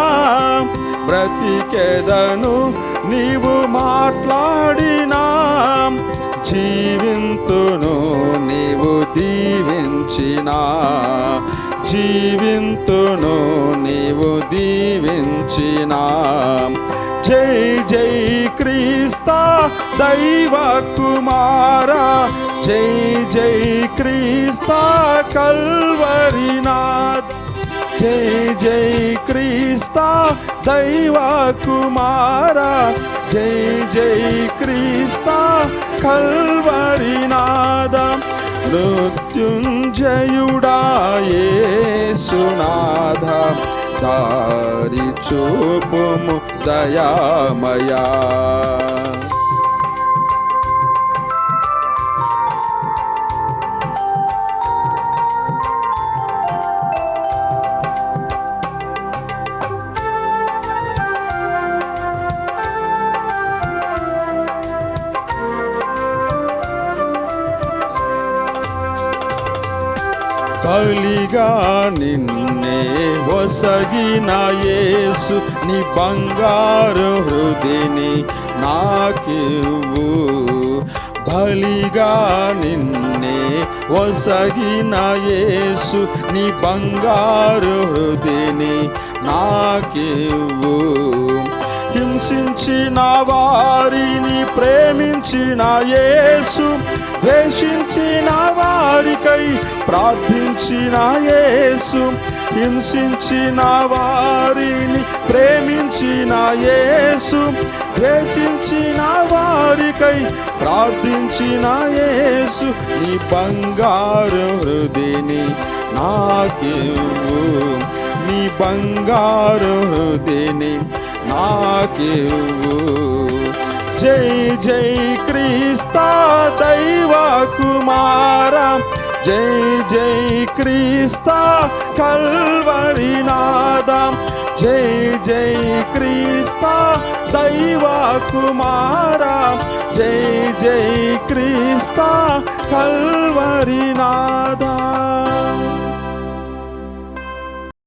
E: బ్రతికెదను నీవు మాట్లాడినా, జీవింతును నీవు దీవించినా, జీవింతును నీవు దీవించినా. జై జై క్రీస్తా దైవ కుమారా, జై జై క్రీస్తా కల్వరినాథ్. జై జై క్రీస్తా దైవ కుమారా, జై జై క్రీస్తా కల్వరినాథ. మృత్యుంజయుడా యేసునాథ దారి చూపుము దయామయా. బలిగా నిన్నే ఒసగిన యేసు నీ బంగారు హృదిని నాకివ్వు. బలిగా నిన్నే ఒసగిన యేసు నీ బంగారు హృదిని నాకివ్వు. హింసించిన వారిని ప్రేమించిన యేసు, ద్వేషించిన వారికై ప్రార్థించిన యేసు, హింసించిన వారిని ప్రేమించిన యేసు, ద్వేషించిన వారికై ప్రార్థించిన యేసు, నీ బంగారు హృదయని నాకివ్వు, నీ బంగారు హృదయని నాకివ్వు. జై జై క్రీస్తా దైవ కుమారా, జై జై క్రీస్తా కల్వరి నాదా, జై జై క్రీస్తా దైవ కుమారా, జై జై క్రీస్తా కల్వరి నాదా.